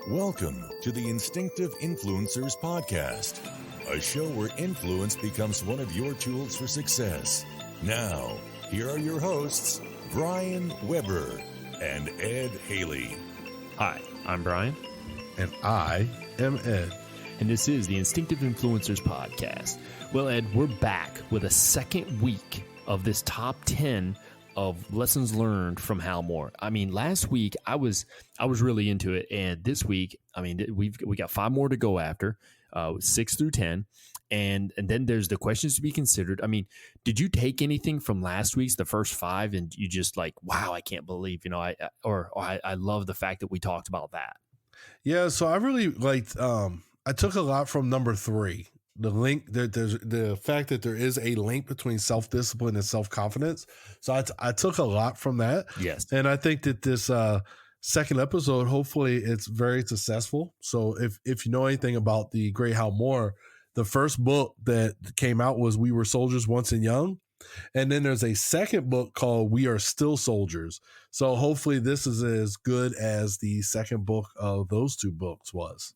Welcome to the Instinctive Influencers podcast, a show where influence becomes one of your tools for success. Now, here are your hosts, Brian Weber and Ed Haley. Hi, I'm Brian. And I am Ed. And this is the Instinctive Influencers podcast. Well, Ed, we're back with a second week of this top 10 of lessons learned from Hal Moore. I mean, last week I was really into it, and this week, I mean, we got 5 more to go after, 6 through 10, and then there's the questions to be considered. I mean, did you take anything from last week's, the first 5, and you just like, wow, I can't believe, I love the fact that we talked about that. Yeah, so I really liked. I took a lot from number 3. The link, there's the fact that there is a link between self-discipline and self-confidence. So I took a lot from that. Yes. And I think that this second episode, hopefully it's very successful. So if you know anything about the great Hal Moore, the first book that came out was We Were Soldiers Once and Young. And then there's a second book called We Are Still Soldiers. So hopefully this is as good as the second book of those 2 books was.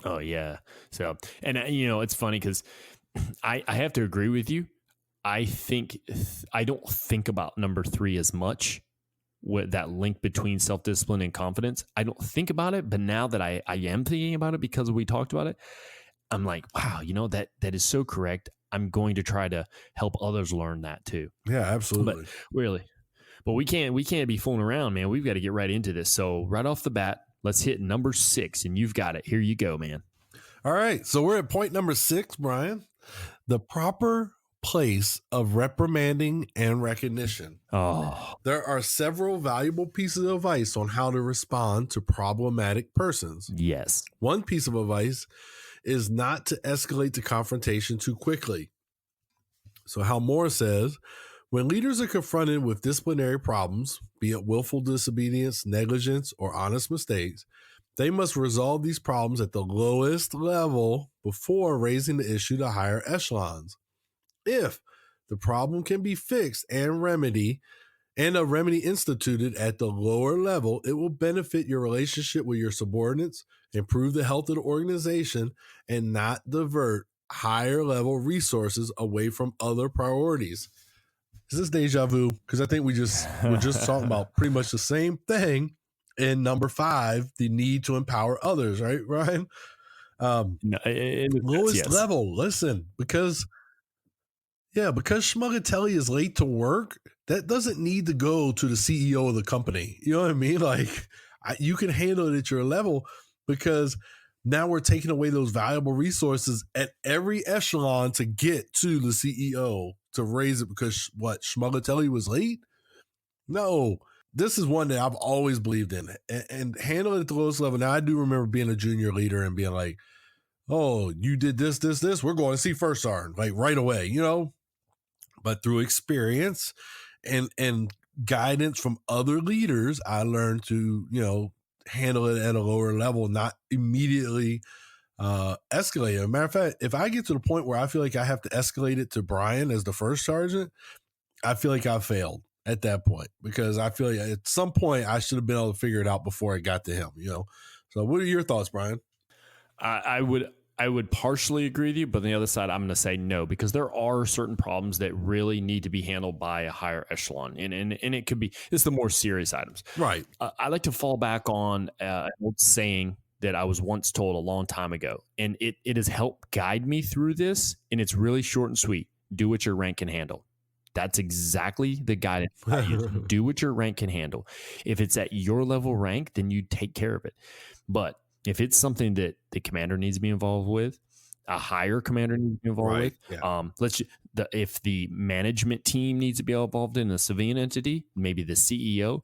Oh, yeah. So, and it's funny because I have to agree with you. I don't think about number 3 as much, with that link between self-discipline and confidence. I don't think about it, but now that I am thinking about it because we talked about it, I'm like, wow, that is so correct. I'm going to try to help others learn that too. Yeah, absolutely. But we can't be fooling around, man. We've got to get right into this. So right off the bat, let's hit number 6, and you've got it. Here you go, man. All right. So we're at point number 6, Brian. The proper place of reprimanding and recognition. Oh. There are several valuable pieces of advice on how to respond to problematic persons. Yes. One piece of advice is not to escalate the confrontation too quickly. So Hal Moore says, when leaders are confronted with disciplinary problems, be it willful disobedience, negligence, or honest mistakes, they must resolve these problems at the lowest level before raising the issue to higher echelons. If the problem can be fixed and a remedy instituted at the lower level, it will benefit your relationship with your subordinates, improve the health of the organization, and not divert higher level resources away from other priorities. Is this deja vu? Because I think we're just talking about pretty much the same thing in number 5, the need to empower others, right, Ryan? Lowest level. Listen, because Schmugatelli is late to work, that doesn't need to go to the CEO of the company. You know what I mean? Like, you can handle it at your level, because now we're taking away those valuable resources at every echelon to get to the CEO to raise it because Schmugatelli was late? No, this is one that I've always believed in, and handle it at the lowest level. Now, I do remember being a junior leader and being like, oh, you did this, we're going to see first sergeant, like right away, But through experience and guidance from other leaders, I learned to, handle it at a lower level, not immediately escalate it. As a matter of fact, if I get to the point where I feel like I have to escalate it to Brian as the first sergeant, I feel like I failed at that point, because I feel like at some point I should have been able to figure it out before it got to him, So what are your thoughts, Brian? I would partially agree with you, but on the other side, I'm going to say no, because there are certain problems that really need to be handled by a higher echelon. And it could be, it's the more serious items. Right. I like to fall back on an old saying that I was once told a long time ago, and it has helped guide me through this. And it's really short and sweet. Do what your rank can handle. That's exactly the guidance I use. Do what your rank can handle. If it's at your level rank, then you take care of it. But if it's something that the commander needs to be involved with, a higher commander needs to be involved with, yeah. If the management team needs to be involved in a civilian entity, maybe the CEO,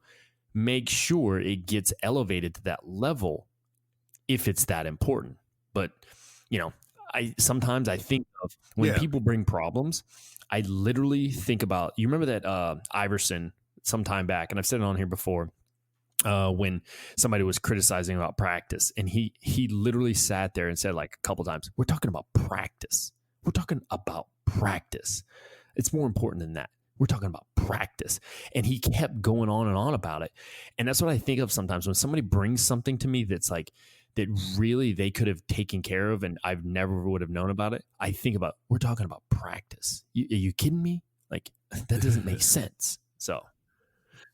make sure it gets elevated to that level if it's that important. But, sometimes I think of when people bring problems, I literally think about, you remember that Iverson some time back, and I've said it on here before, when somebody was criticizing about practice, and he literally sat there and said like a couple times, we're talking about practice. We're talking about practice. It's more important than that. We're talking about practice. And he kept going on and on about it. And that's what I think of sometimes when somebody brings something to me that's like, that really they could have taken care of and I've never would have known about it. I think about, we're talking about practice. Are you kidding me? Like, that doesn't make sense. So,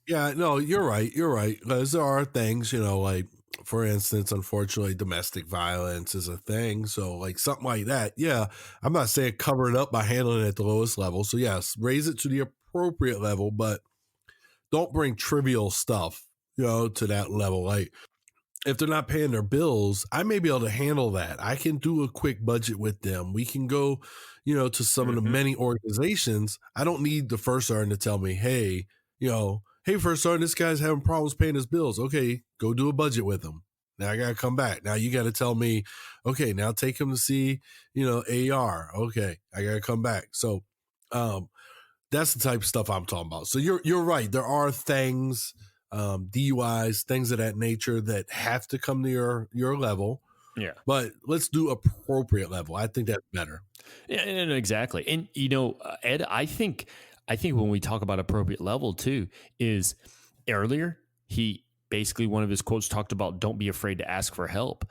yeah, no, you're right. You're right. Because there are things, like, for instance, unfortunately, domestic violence is a thing. So, like, something like that. Yeah, I'm not saying cover it up by handling it at the lowest level. So, yes, raise it to the appropriate level, but don't bring trivial stuff, to that level. Like, if they're not paying their bills, I may be able to handle that. I can do a quick budget with them. We can go, to some of the many organizations. I don't need the first sergeant to tell me, hey, hey, first sergeant, this guy's having problems paying his bills. Okay, go do a budget with him. Now I got to come back. Now you got to tell me, okay, now take him to see, AR. Okay, I got to come back. So that's the type of stuff I'm talking about. So you're right. There are things, DUIs, things of that nature that have to come to your level. Yeah. But let's do appropriate level. I think that's better. Yeah, exactly. And, Ed, I think when we talk about appropriate level too, is earlier, he basically, one of his quotes talked about, don't be afraid to ask for help.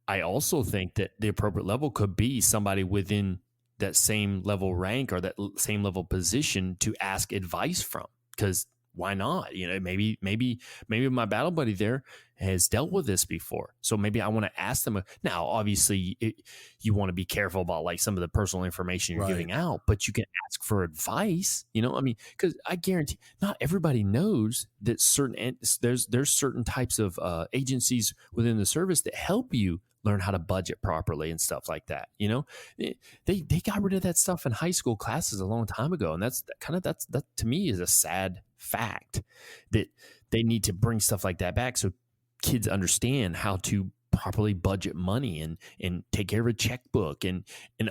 I also think that the appropriate level could be somebody within that same level rank or that same level position to ask advice from, because why not? Maybe my battle buddy there has dealt with this before. So maybe I want to ask them. Now, obviously, you want to be careful about like some of the personal information you're giving out, but you can ask for advice, because I guarantee not everybody knows that there's certain types of agencies within the service that help you learn how to budget properly and stuff like that. They got rid of that stuff in high school classes a long time ago. And that to me is a sad fact that they need to bring stuff like that back so kids understand how to properly budget money and take care of a checkbook and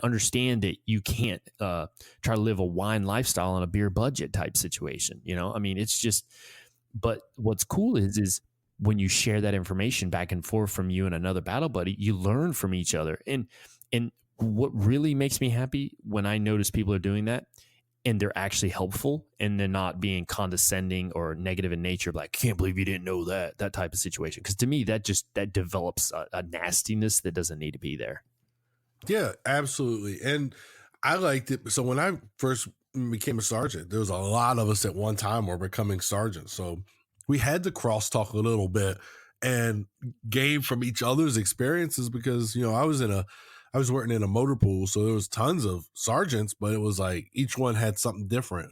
understand that you can't try to live a wine lifestyle on a beer budget type situation. It's just, but what's cool is when you share that information back and forth from you and another battle buddy, you learn from each other. And what really makes me happy when I notice people are doing that and they're actually helpful and they're not being condescending or negative in nature, like, can't believe you didn't know that type of situation. Because to me, that develops a nastiness that doesn't need to be there. Yeah, absolutely. And I liked it. So when I first became a sergeant, there was a lot of us at one time were becoming sergeants. So we had to crosstalk a little bit and gain from each other's experiences because, I was working in a motor pool. So there was tons of sergeants, but it was like each one had something different.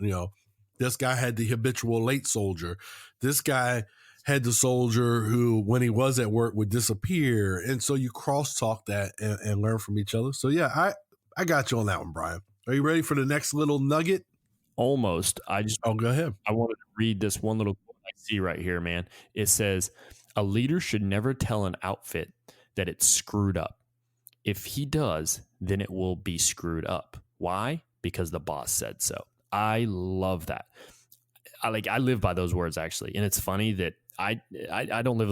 This guy had the habitual late soldier. This guy had the soldier who, when he was at work, would disappear. And so you crosstalk that and learn from each other. So yeah, I got you on that one, Brian. Are you ready for the next little nugget? Almost. Go ahead. I wanted to read this one little quote I see right here, man. It says, a leader should never tell an outfit that it's screwed up. If he does, then it will be screwed up. Why? Because the boss said so. I love that. I live by those words, actually. And it's funny that I don't live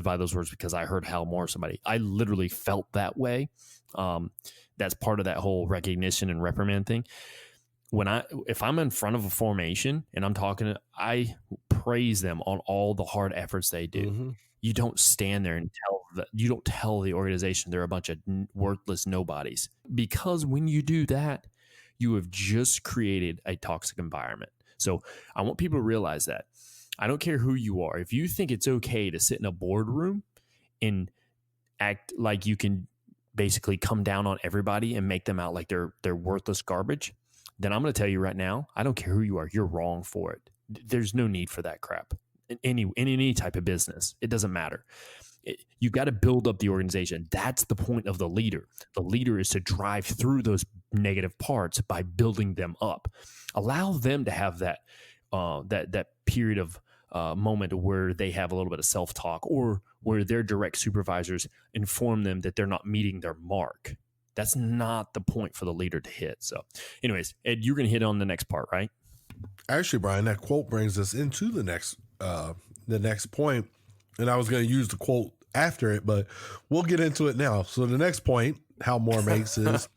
by those words because I heard Hal Moore, somebody. I literally felt that way. That's part of that whole recognition and reprimand thing. If I'm in front of a formation and I'm talking, I praise them on all the hard efforts they do. Mm-hmm. You don't stand there and you don't tell the organization they're a bunch of worthless nobodies, because when you do that, you have just created a toxic environment. So I want people to realize that. I don't care who you are. If you think it's okay to sit in a boardroom and act like you can basically come down on everybody and make them out like they're worthless garbage, then I'm going to tell you right now, I don't care who you are. You're wrong for it. There's no need for that crap in any type of business. It doesn't matter. You got to build up the organization. That's the point of the leader. The leader is to drive through those negative parts by building them up. Allow them to have that period of moment where they have a little bit of self-talk, or where their direct supervisors inform them that they're not meeting their mark. That's not the point for the leader to hit. So anyways, Ed, you're going to hit on the next part, right? Actually, Brian, that quote brings us into the next point. And I was going to use the quote after it, but we'll get into it now. So the next point Hal Moore makes is,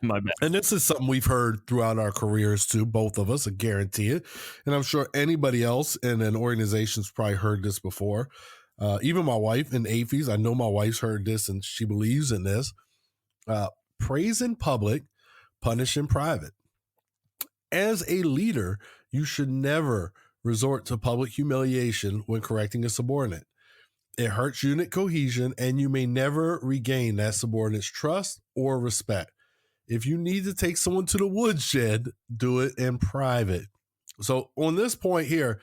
my bad. And this is something we've heard throughout our careers too, both of us, I guarantee it. And I'm sure anybody else in an organization's probably heard this before. Even my wife in APHES, I know my wife's heard this and she believes in this. Praise in public, punish in private. As a leader, you should never resort to public humiliation when correcting a subordinate. It hurts unit cohesion, and you may never regain that subordinate's trust or respect. If you need to take someone to the woodshed, do it in private. So on this point here,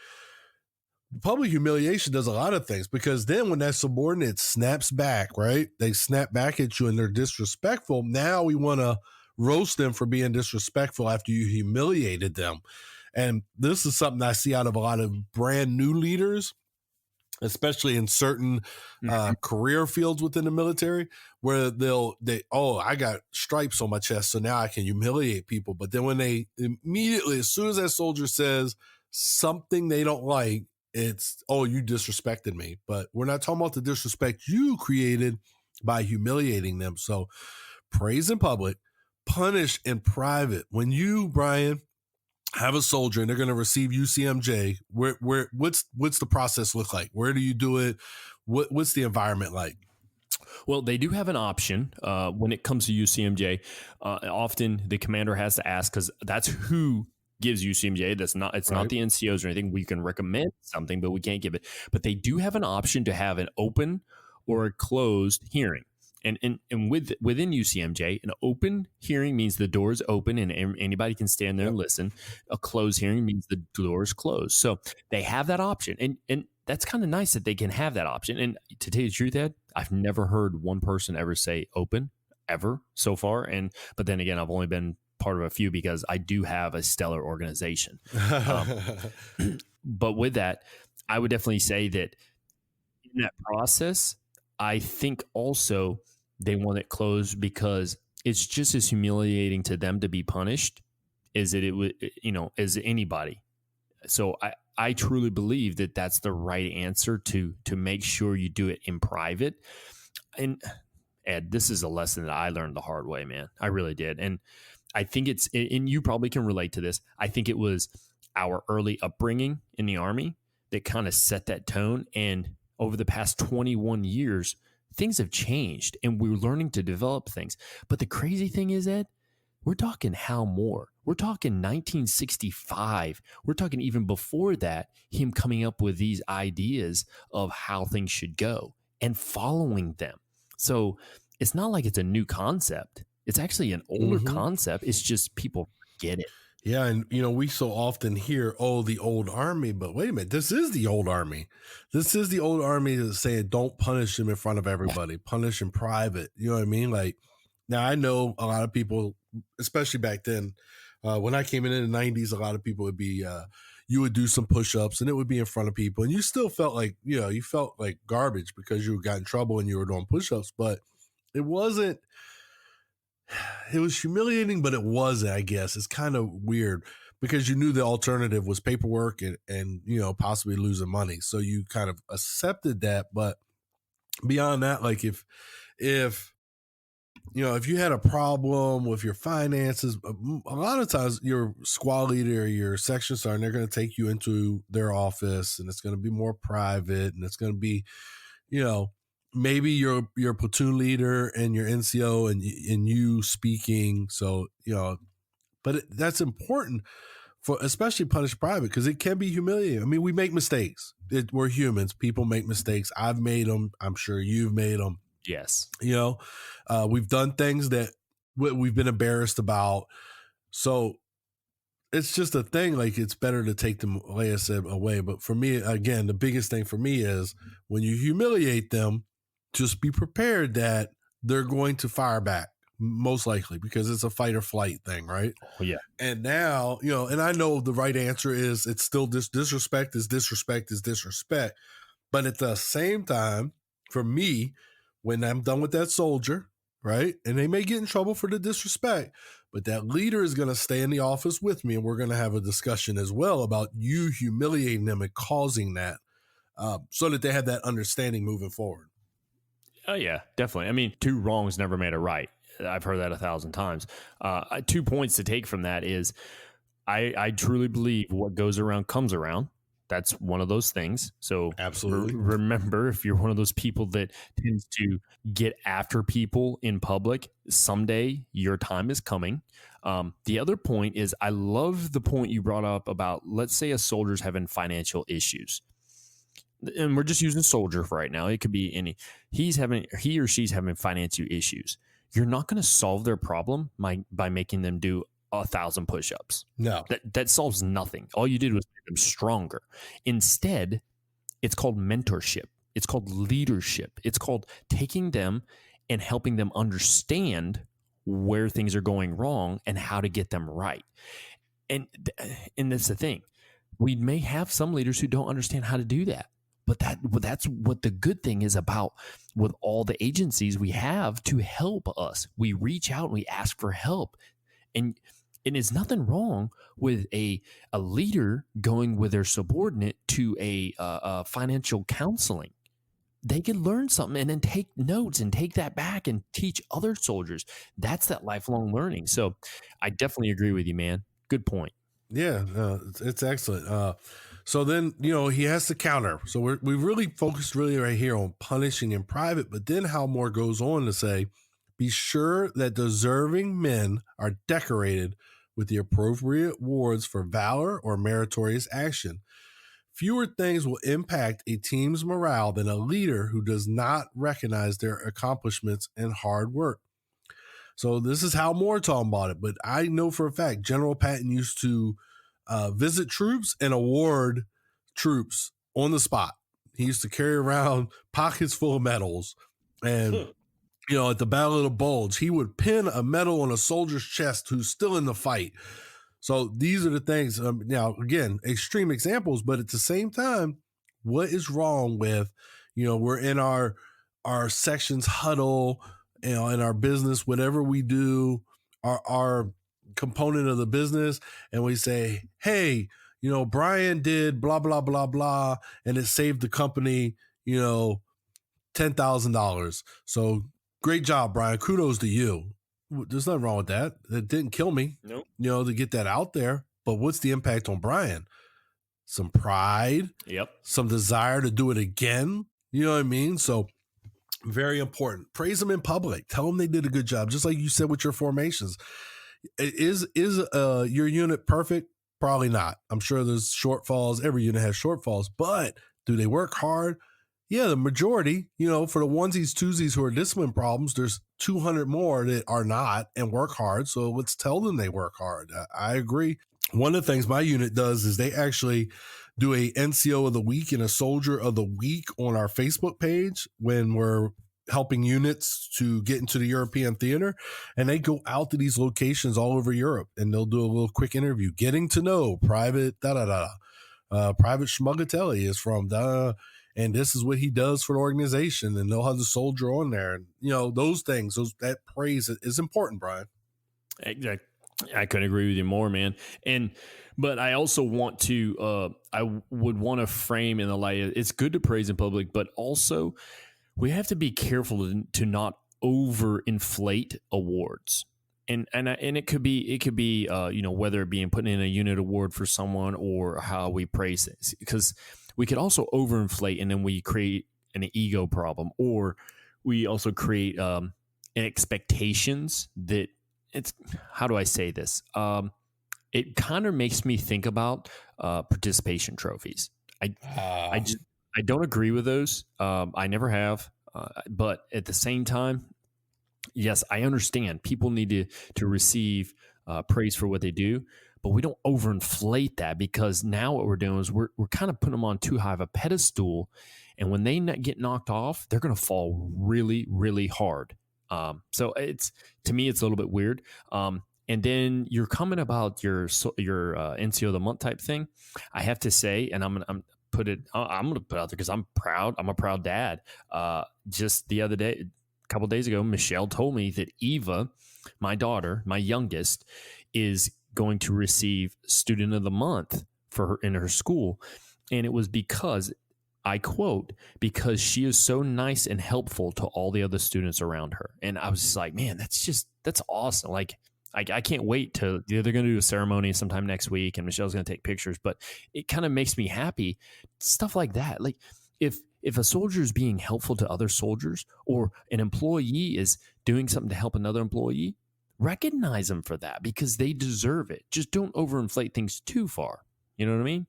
public humiliation does a lot of things, because then when that subordinate snaps back, right? They snap back at you and they're disrespectful. Now we want to roast them for being disrespectful after you humiliated them. And this is something I see out of a lot of brand new leaders, especially in certain career fields within the military, where I got stripes on my chest, so now I can humiliate people. But then when they immediately, as soon as that soldier says something they don't like, it's, oh, you disrespected me. But we're not talking about the disrespect you created by humiliating them. So praise in public, punish in private. When you, Brian, have a soldier and they're going to receive UCMJ, what's the process look like? Where do you do it? What's the environment like? Well, they do have an option when it comes to UCMJ. Often the commander has to ask, because that's who gives UCMJ. It's not the NCOs or anything. We can recommend something, but we can't give it. But they do have an option to have an open or a closed hearing. And within UCMJ, an open hearing means the door is open and anybody can stand there and listen. A closed hearing means the door is closed. So they have that option. And that's kind of nice that they can have that option. And to tell you the truth, Ed, I've never heard one person ever say open ever so far. But then again, I've only been part of a few because I do have a stellar organization. But with that, I would definitely say that in that process, I think also they want it closed because it's just as humiliating to them to be punished as it would, as anybody. So I truly believe that that's the right answer to make sure you do it in private. And Ed, this is a lesson that I learned the hard way, man. I really did. And I think and you probably can relate to this. I think it was our early upbringing in the Army that kind of set that tone. And over the past 21 years, things have changed and we're learning to develop things. But the crazy thing is, Ed, we're talking Hal Moore. We're talking 1965. We're talking even before that, him coming up with these ideas of how things should go and following them. So it's not like it's a new concept. It's actually an older concept. It's just people forget it. Yeah, and we so often hear, oh, the old Army, but wait a minute, this is the old Army. This is the old Army that's saying don't punish them in front of everybody, punish in private. You know what I mean? Like, now I know a lot of people, especially back then, when I came in the 90s, a lot of people would be, you would do some push-ups and it would be in front of people, and you still felt like, you felt like garbage because you got in trouble and you were doing push-ups, but it wasn't. It was humiliating, but it wasn't, I guess. It's kind of weird because you knew the alternative was paperwork and possibly losing money. So you kind of accepted that. But beyond that, like if you had a problem with your finances, a lot of times your squad leader or your section sergeant, they're going to take you into their office and it's going to be more private and it's going to be, maybe your platoon leader and your NCO and you speaking. So, but that's important for especially punish private because it can be humiliating. I mean, we make mistakes. We're humans. People make mistakes. I've made them. I'm sure you've made them. Yes. We've done things that we've been embarrassed about. So it's just a thing. Like it's better to take them, like I said, away. But for me, again, the biggest thing for me is when you humiliate them, just be prepared that they're going to fire back, most likely, because it's a fight or flight thing, right? Oh, yeah. And now, and I know the right answer is it's still disrespect is disrespect is disrespect. But at the same time, for me, when I'm done with that soldier, right, and they may get in trouble for the disrespect, but that leader is going to stay in the office with me and we're going to have a discussion as well about you humiliating them and causing that so that they have that understanding moving forward. Oh, yeah, definitely. I mean, 2 wrongs never made a right. I've heard that 1,000 times. 2 points to take from that is I truly believe what goes around comes around. That's one of those things. So Absolutely. remember, if you're one of those people that tends to get after people in public, someday your time is coming. The other point is, I love the point you brought up about, let's say a soldier's having financial issues. And we're just using soldier for right now. It could be any. He or she's having financial issues. You're not going to solve their problem by making them do 1,000 push-ups. No. That solves nothing. All you did was make them stronger. Instead, it's called mentorship. It's called leadership. It's called taking them and helping them understand where things are going wrong and how to get them right. And that's the thing. We may have some leaders who don't understand how to do that. But that's what the good thing is about with all the agencies we have to help us. We reach out and we ask for help. And it's nothing wrong with a leader going with their subordinate to a financial counseling. They can learn something and then take notes and take that back and teach other soldiers. That's that lifelong learning. So I definitely agree with you, man. Good point. Yeah, it's excellent. So then, he has to counter. So we really focused right here on punishing in private, but then Hal Moore goes on to say, be sure that deserving men are decorated with the appropriate awards for valor or meritorious action. Fewer things will impact a team's morale than a leader who does not recognize their accomplishments and hard work. So this is Hal Moore talking about it, but I know for a fact General Patton used to visit troops and award troops on the spot. He used to carry around pockets full of medals, and at the Battle of the Bulge, he would pin a medal on a soldier's chest who's still in the fight. So these are the things. Now, again, extreme examples, but at the same time, what is wrong with, we're in our sections huddle, in our business, whatever we do, our component of the business, and we say, hey, Brian did blah, blah, blah, blah, and it saved the company, $10,000. So great job, Brian. Kudos to you. There's nothing wrong with that. It didn't kill me, Nope. To get that out there. But what's the impact on Brian? Some pride. Yep. Some desire to do it again. You know what I mean? So very important. Praise them in public. Tell them they did a good job. Just like you said with your formations. Is your unit perfect? Probably not. I'm sure there's shortfalls. Every unit has shortfalls. But do they work hard? Yeah, the majority, for the onesies, twosies who are discipline problems, there's 200 more that are not and work hard. So let's tell them they work hard. I agree. One of the things my unit does is they actually do a NCO of the week and a soldier of the week on our Facebook page when we're helping units to get into the European theater. And they go out to these locations all over Europe and they'll do a little quick interview, getting to know Private Private Schmugatelli is from and this is what he does for the organization, and they'll have the soldier on there. And, those things, that praise is important, Brian. Exactly. I couldn't agree with you more, man. But I also want to, I would want to frame in the light, it's good to praise in public, but also we have to be careful to not overinflate awards. And it could be whether it being putting in a unit award for someone or how we praise it, because we could also overinflate and then we create an ego problem, or we also create expectations that it's, how do I say this? It kind of makes me think about participation trophies. I don't agree with those. I never have, but at the same time, yes, I understand people need to receive praise for what they do, but we don't overinflate that, because now what we're doing is we're kind of putting them on too high of a pedestal, and when they get knocked off, they're going to fall really, really hard. So to me, it's a little bit weird. And then your comment about your NCO of the month type thing, I have to say, and I'm going to put it out there because I'm proud. I'm a proud dad. Just the other day, a couple of days ago, Michelle told me that Eva, my daughter, my youngest, is going to receive Student of the Month for her in her school. And it was because, I quote, because she is so nice and helpful to all the other students around her. And I was just like, man, that's awesome. Like, I can't wait to, they're going to do a ceremony sometime next week and Michelle's going to take pictures, but it kind of makes me happy. Stuff like that. Like if a soldier is being helpful to other soldiers or an employee is doing something to help another employee, recognize them for that because they deserve it. Just don't overinflate things too far. You know what I mean?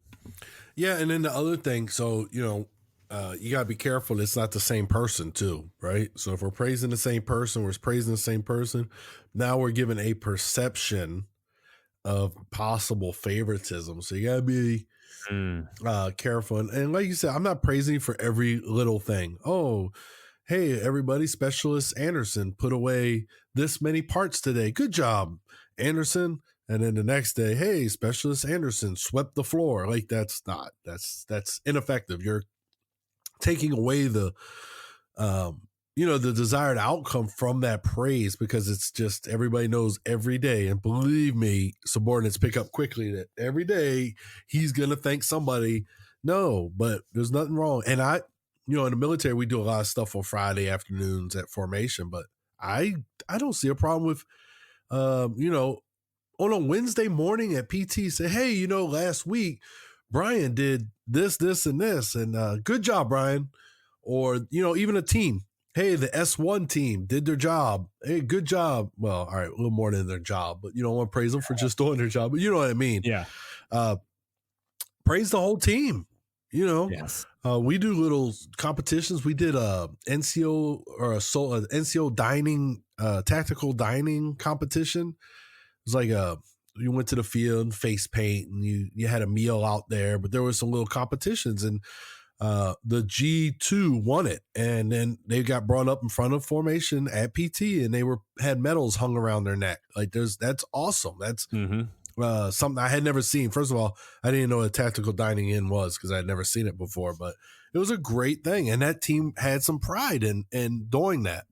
Yeah. And then the other thing, so, you got to be careful. It's not the same person too, right? So if we're praising the same person, we're praising the same person. Now we're given a perception of possible favoritism. So you got to be careful. And like you said, I'm not praising you for every little thing. Oh, hey, everybody, Specialist Anderson put away this many parts today. Good job, Anderson. And then the next day, hey, Specialist Anderson swept the floor. Like that's ineffective. You're taking away the desired outcome from that praise because it's just everybody knows every day. And believe me, subordinates pick up quickly that every day he's going to thank somebody. No, but there's nothing wrong. And in the military, we do a lot of stuff on Friday afternoons at formation, but I don't see a problem with, on a Wednesday morning at PT say, hey, last week, Brian did this, and this, and good job, Brian. Or, even a team. Hey, the S1 team did their job. Hey, good job. Well, all right, a little more than their job, but you don't want to praise them for just doing their job. But you know what I mean? Yeah. Praise the whole team. Yes. We do little competitions. We did a NCO or a NCO dining, tactical dining competition. It was like you went to the field, face paint, and you had a meal out there, but there were some little competitions, and the G2 won it, and then they got brought up in front of formation at PT, and they had medals hung around their neck. Like that's awesome. That's something I had never seen. First of all, I didn't know what a tactical dining in was because I had never seen it before, but it was a great thing, and that team had some pride in doing that.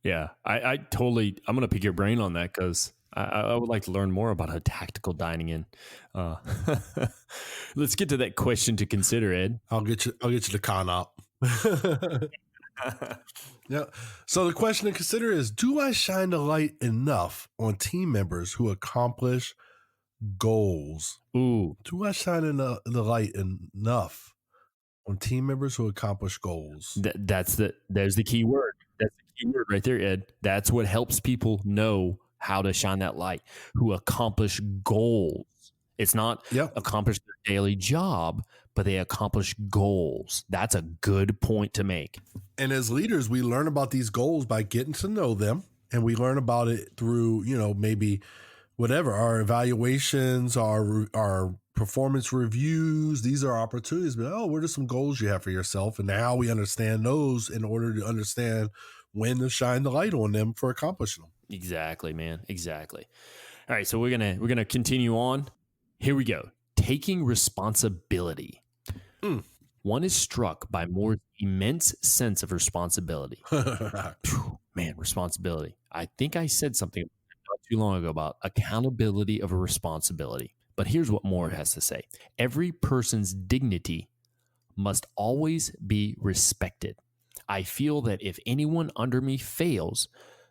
Yeah, I'm going to pick your brain on that because I would like to learn more about how tactical dining in. Let's get to that question to consider, Ed. I'll get you the con op. Yeah. So the question to consider is, do I shine the light enough on team members who accomplish goals? Ooh. Do I shine the light enough on team members who accomplish goals? There's the key word. That's the key word right there, Ed. That's what helps people know how to shine that light, who accomplish goals. It's not accomplish their daily job, but they accomplish goals. That's a good point to make. And as leaders, we learn about these goals by getting to know them, and we learn about it through, maybe whatever, our evaluations, our performance reviews. These are opportunities, but what are some goals you have for yourself? And now we understand those in order to understand when to shine the light on them for accomplishing them. Exactly, man. Exactly. All right. So we're going to continue on. Here we go. Taking responsibility. One is struck by Moore's immense sense of responsibility. Man, responsibility. I think I said something not too long ago about accountability of a responsibility. But here's what Moore has to say. Every person's dignity must always be respected. I feel that if anyone under me fails,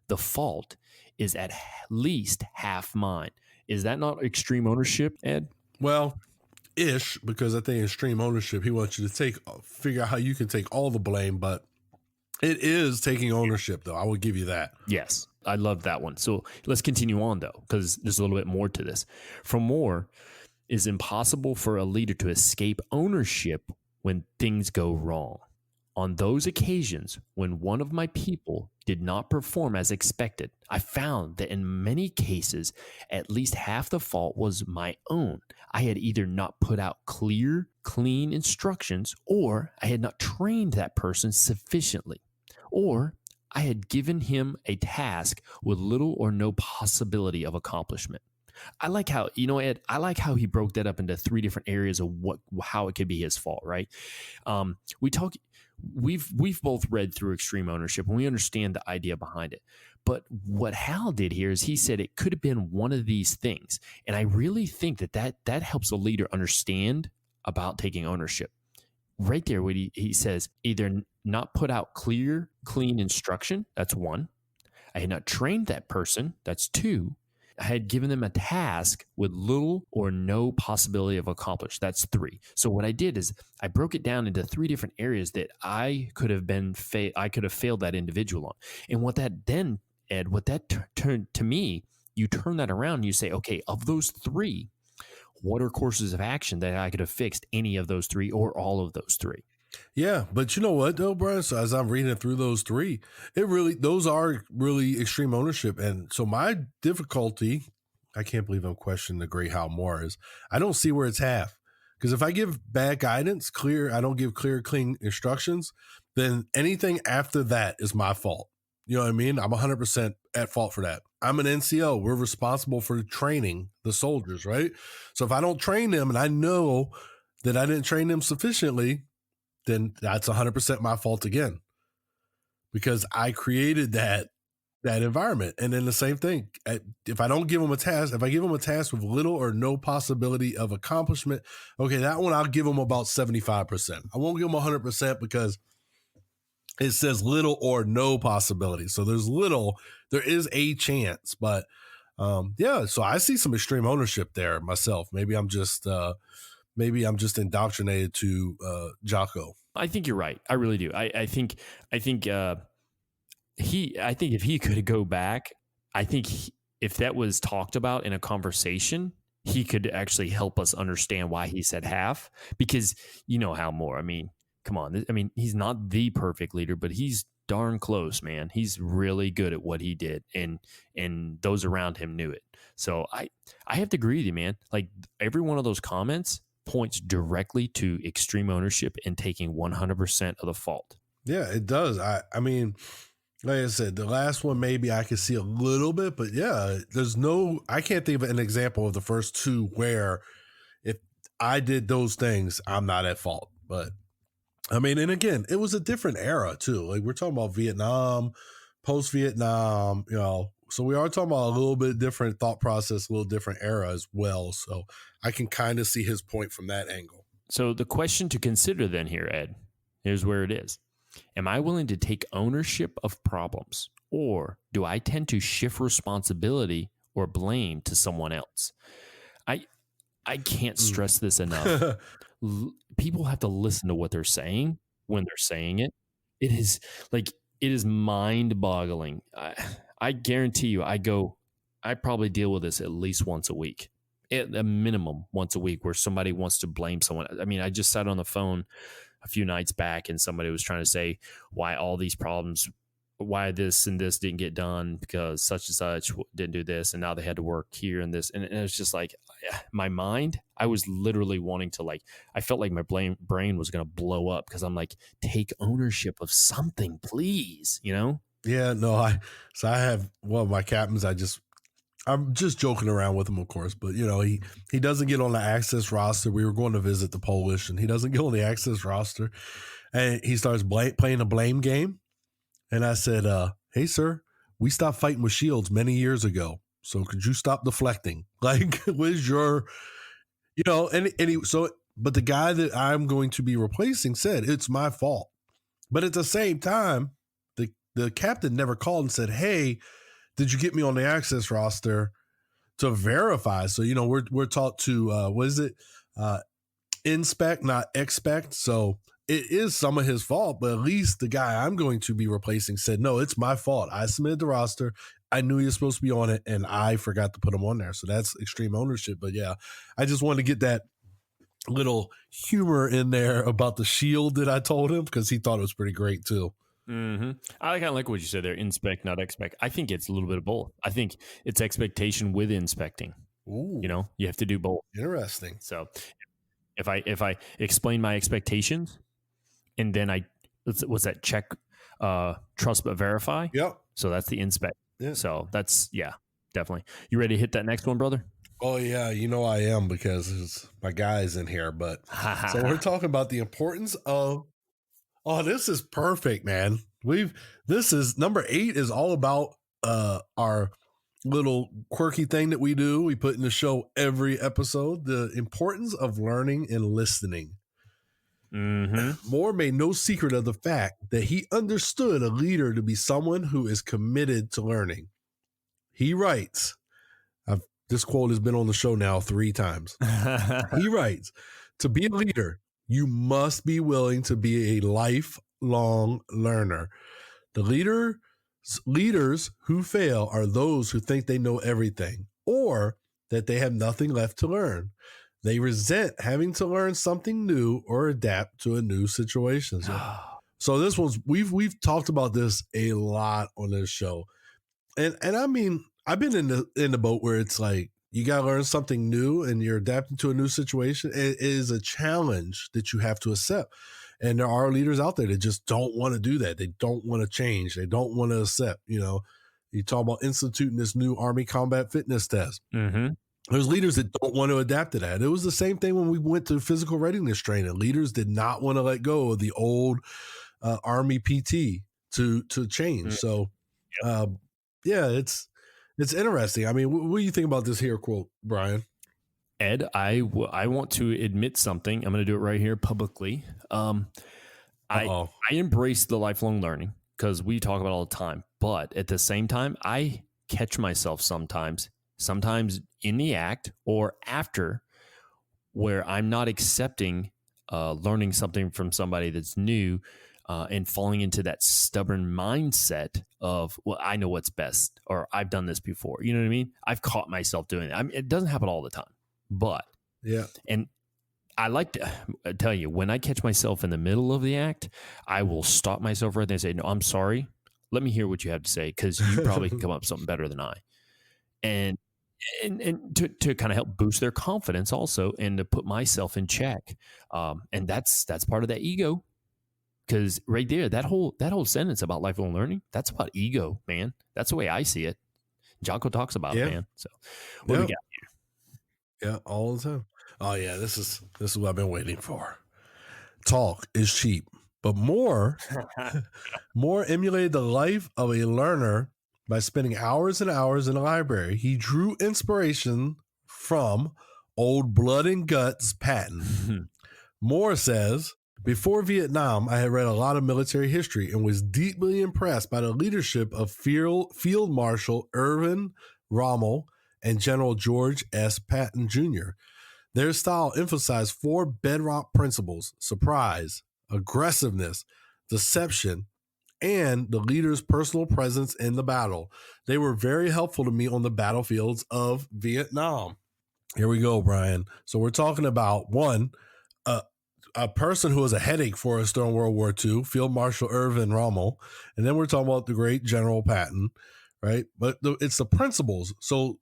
the fault is at least half mine. Is that not extreme ownership, Ed? Well, ish, because I think extreme ownership, he wants you to figure out how you can take all the blame, but it is taking ownership, though. I will give you that. Yes, I love that one. So let's continue on, though, because there's a little bit more to this. From Moore, it's impossible for a leader to escape ownership when things go wrong. On those occasions when one of my people did not perform as expected, I found that in many cases, at least half the fault was my own. I had either not put out clear, clean instructions, or I had not trained that person sufficiently, or I had given him a task with little or no possibility of accomplishment. I like how, Ed, I like how he broke that up into three different areas of how it could be his fault, right? We've both read through Extreme Ownership and we understand the idea behind it. But what Hal did here is he said it could have been one of these things. And I really think that helps a leader understand about taking ownership. Right there, what he says, either not put out clear, clean instruction, that's one. I had not trained that person, that's two. I had given them a task with little or no possibility of accomplish. That's 3. So what I did is I broke it down into 3 different areas that I could have I could have failed that individual on. And what that then, Ed, what that turned to me, you turn that around and you say, okay, of those 3, what are courses of action that I could have fixed any of those 3 or all of those 3? Yeah, but you know what though, Brian? So as I'm reading through those 3, those are really extreme ownership. And so my difficulty, I can't believe I'm questioning the great Hal Moore, is I don't see where it's half. Because if I give bad guidance, I don't give clear, clean instructions, then anything after that is my fault. You know what I mean? I'm 100% at fault for that. I'm an NCO. We're responsible for training the soldiers, right? So if I don't train them and I know that I didn't train them sufficiently, then that's 100% my fault again, because I created that environment. And then the same thing, if I don't give them a task, if I give them a task with little or no possibility of accomplishment, okay, that one I'll give them about 75%. I won't give them 100% because it says little or no possibility. So there is a chance, but yeah, so I see some extreme ownership there myself. Maybe I'm just indoctrinated to Jocko. I think you're right. I really do. I think if he could go back, I think if that was talked about in a conversation, he could actually help us understand why he said half, because you know Hal Moore. I mean, come on. I mean, he's not the perfect leader, but he's darn close, man. He's really good at what he did, and those around him knew it. So I have to agree with you, man. Like every one of those comments points directly to extreme ownership and taking 100% of the fault. Yeah, it does. I mean, like I said, the last one, maybe I could see a little bit, but yeah, I can't think of an example of the first 2 where if I did those things, I'm not at fault. But I mean, and again, it was a different era too. Like we're talking about Vietnam, post-Vietnam, so we are talking about a little bit different thought process, a little different era as well. So I can kind of see his point from that angle. So the question to consider then here, Ed, here's where it is. Am I willing to take ownership of problems, or do I tend to shift responsibility or blame to someone else? I can't stress this enough. People have to listen to what they're saying when they're saying it. It is mind-boggling. I guarantee you, I probably deal with this at least once a week, at a minimum once a week, where somebody wants to blame someone. I mean, I just sat on the phone a few nights back and somebody was trying to say why all these problems, why this and this didn't get done because such and such didn't do this. And now they had to work here and this. And it was just like my mind, I was literally wanting to I felt like my brain was going to blow up because I'm like, take ownership of something, please, Yeah, no, I have one of my captains. I'm just joking around with him, of course, but he doesn't get on the access roster. We were going to visit the Polish, and he doesn't get on the access roster, and he starts playing a blame game. And I said, "Hey, sir, we stopped fighting with shields many years ago, so could you stop deflecting? Like, where's your, But the guy that I'm going to be replacing said it's my fault, but at the same time, the captain never called and said, "Hey, did you get me on the access roster to verify?" So, we're taught to, inspect, not expect. So it is some of his fault, but at least the guy I'm going to be replacing said, "No, it's my fault. I submitted the roster. I knew he was supposed to be on it and I forgot to put him on there." So that's extreme ownership. But yeah, I just wanted to get that little humor in there about the shield that I told him, because he thought it was pretty great too. Mm-hmm. I kind of like what you said there. Inspect, not expect. I think it's a little bit of both. I think it's expectation with inspecting. Ooh, you have to do both. Interesting. So if I explain my expectations and then what's that? Check, trust, but verify. Yep. So that's the inspect. Yeah. So that's, definitely. You ready to hit that next one, brother? Oh yeah. I am, because my guy's in here, but so we're talking about the importance of, this is perfect, man. This is number 8 is all about our little quirky thing that we do. We put in the show every episode, the importance of learning and listening. Mm-hmm. Moore made no secret of the fact that he understood a leader to be someone who is committed to learning. He writes, This quote has been on the show now 3 times. He writes, to be a leader, you must be willing to be a lifelong learner. The leaders who fail are those who think they know everything or that they have nothing left to learn. They resent having to learn something new or adapt to a new situation. So this one's we've talked about this a lot on this show. And I mean, I've been in the boat where it's like you got to learn something new and you're adapting to a new situation. It is a challenge that you have to accept. And there are leaders out there that just don't want to do that. They don't want to change. They don't want to accept, you talk about instituting this new Army combat fitness test. Mm-hmm. There's leaders that don't want to adapt to that. It was the same thing when we went to physical readiness training. Leaders did not want to let go of the old Army PT to change. So, yeah, it's interesting. I mean, what do you think about this here quote, Brian? Ed, I want to admit something. I'm going to do it right here publicly. I embrace the lifelong learning because we talk about it all the time. But at the same time, I catch myself sometimes in the act or after, where I'm not accepting learning something from somebody that's new and falling into that stubborn mindset of, well, I know what's best, or I've done this before. You know what I mean? I've caught myself doing it. I mean, it doesn't happen all the time, but yeah. And I like to tell you, when I catch myself in the middle of the act, I will stop myself right there and say, no, I'm sorry. Let me hear what you have to say, because you probably can come up with something better than I. And to kind of help boost their confidence also, and to put myself in check. And that's part of that ego. Because right there, that whole sentence about lifelong learning, that's about ego, man. That's the way I see it. Jocko talks about it, man. So what do we got here? Yeah, all the time. Oh yeah, this is what I've been waiting for. Talk is cheap, but Moore emulated the life of a learner by spending hours and hours in a library. He drew inspiration from old blood and guts Patton. Moore says, before Vietnam, I had read a lot of military history and was deeply impressed by the leadership of Field Marshal Irvin Rommel and General George S. Patton Jr. Their style emphasized 4 bedrock principles: surprise, aggressiveness, deception, and the leader's personal presence in the battle. They were very helpful to me on the battlefields of Vietnam. Here we go, Brian. So we're talking about one, a person who was a headache for us during World War II, Field Marshal Irvin Rommel. And then we're talking about the great General Patton, right? But it's the principles. So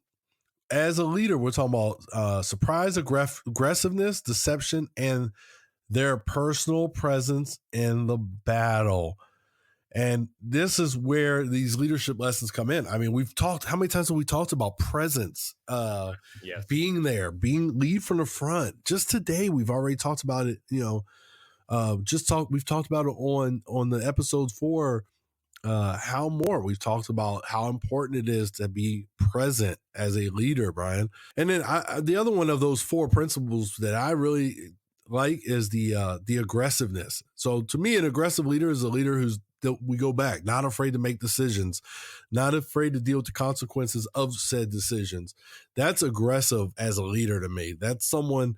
as a leader, we're talking about surprise, aggressiveness, deception, and their personal presence in the battle. And this is where these leadership lessons come in. I mean, how many times have we talked about presence, being there, lead from the front? Just today, we've already talked about it, we've talked about it on the episodes for Hal Moore. We've talked about how important it is to be present as a leader, Brian. And then the other one of those 4 principles that I really like is the aggressiveness. So to me, an aggressive leader is a leader we go back, not afraid to make decisions, not afraid to deal with the consequences of said decisions. That's aggressive as a leader to me. That's someone,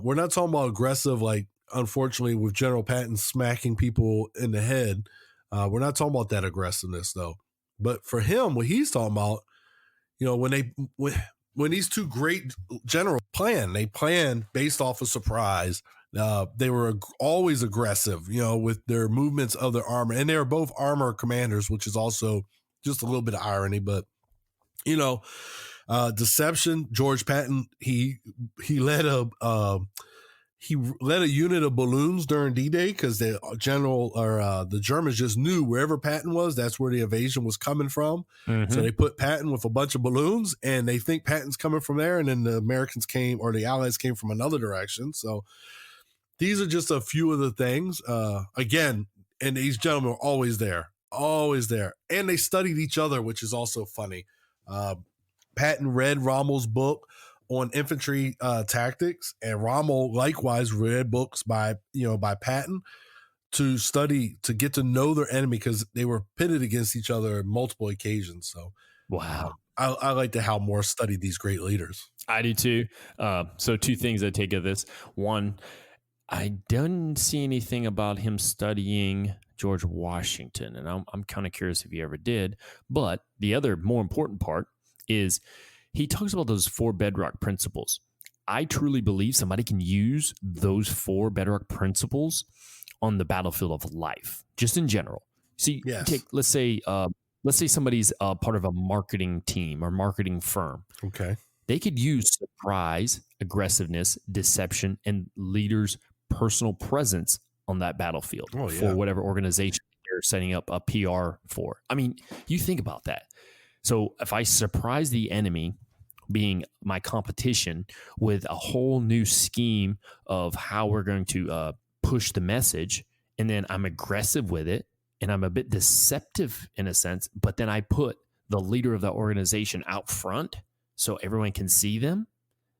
we're not talking about aggressive, like, unfortunately, with General Patton smacking people in the head. We're not talking about that aggressiveness, though. But for him, what he's talking about, when these 2 great generals they plan based off of surprise. They were always aggressive, with their movements of their armor. And they were both armor commanders, which is also just a little bit of irony. But, deception, George Patton, he led a unit of balloons during D-Day because the Germans just knew wherever Patton was, that's where the invasion was coming from. Mm-hmm. So they put Patton with a bunch of balloons, and they think Patton's coming from there. And then the Americans came, or the Allies came from another direction. So these are just a few of the things. Again, and these gentlemen are always there. And they studied each other, which is also funny. Patton read Rommel's book on infantry tactics, and Rommel likewise read books by Patton to study, to get to know their enemy, because they were pitted against each other on multiple occasions. So wow, I like to Hal Moore studied these great leaders. I do too. So two things I take of this. One, I didn't see anything about him studying George Washington, and I'm kind of curious if he ever did. But the other more important part is he talks about those 4 bedrock principles. I truly believe somebody can use those 4 bedrock principles on the battlefield of life, just in general. See, Yes. let's say somebody's part of a marketing team or marketing firm. Okay. They could use surprise, aggressiveness, deception, and leaders' personal presence on that battlefield for whatever organization they're setting up a PR for. I mean, you think about that. So if I surprise the enemy, being my competition, with a whole new scheme of how we're going to push the message, and then I'm aggressive with it, and I'm a bit deceptive in a sense, but then I put the leader of the organization out front so everyone can see them,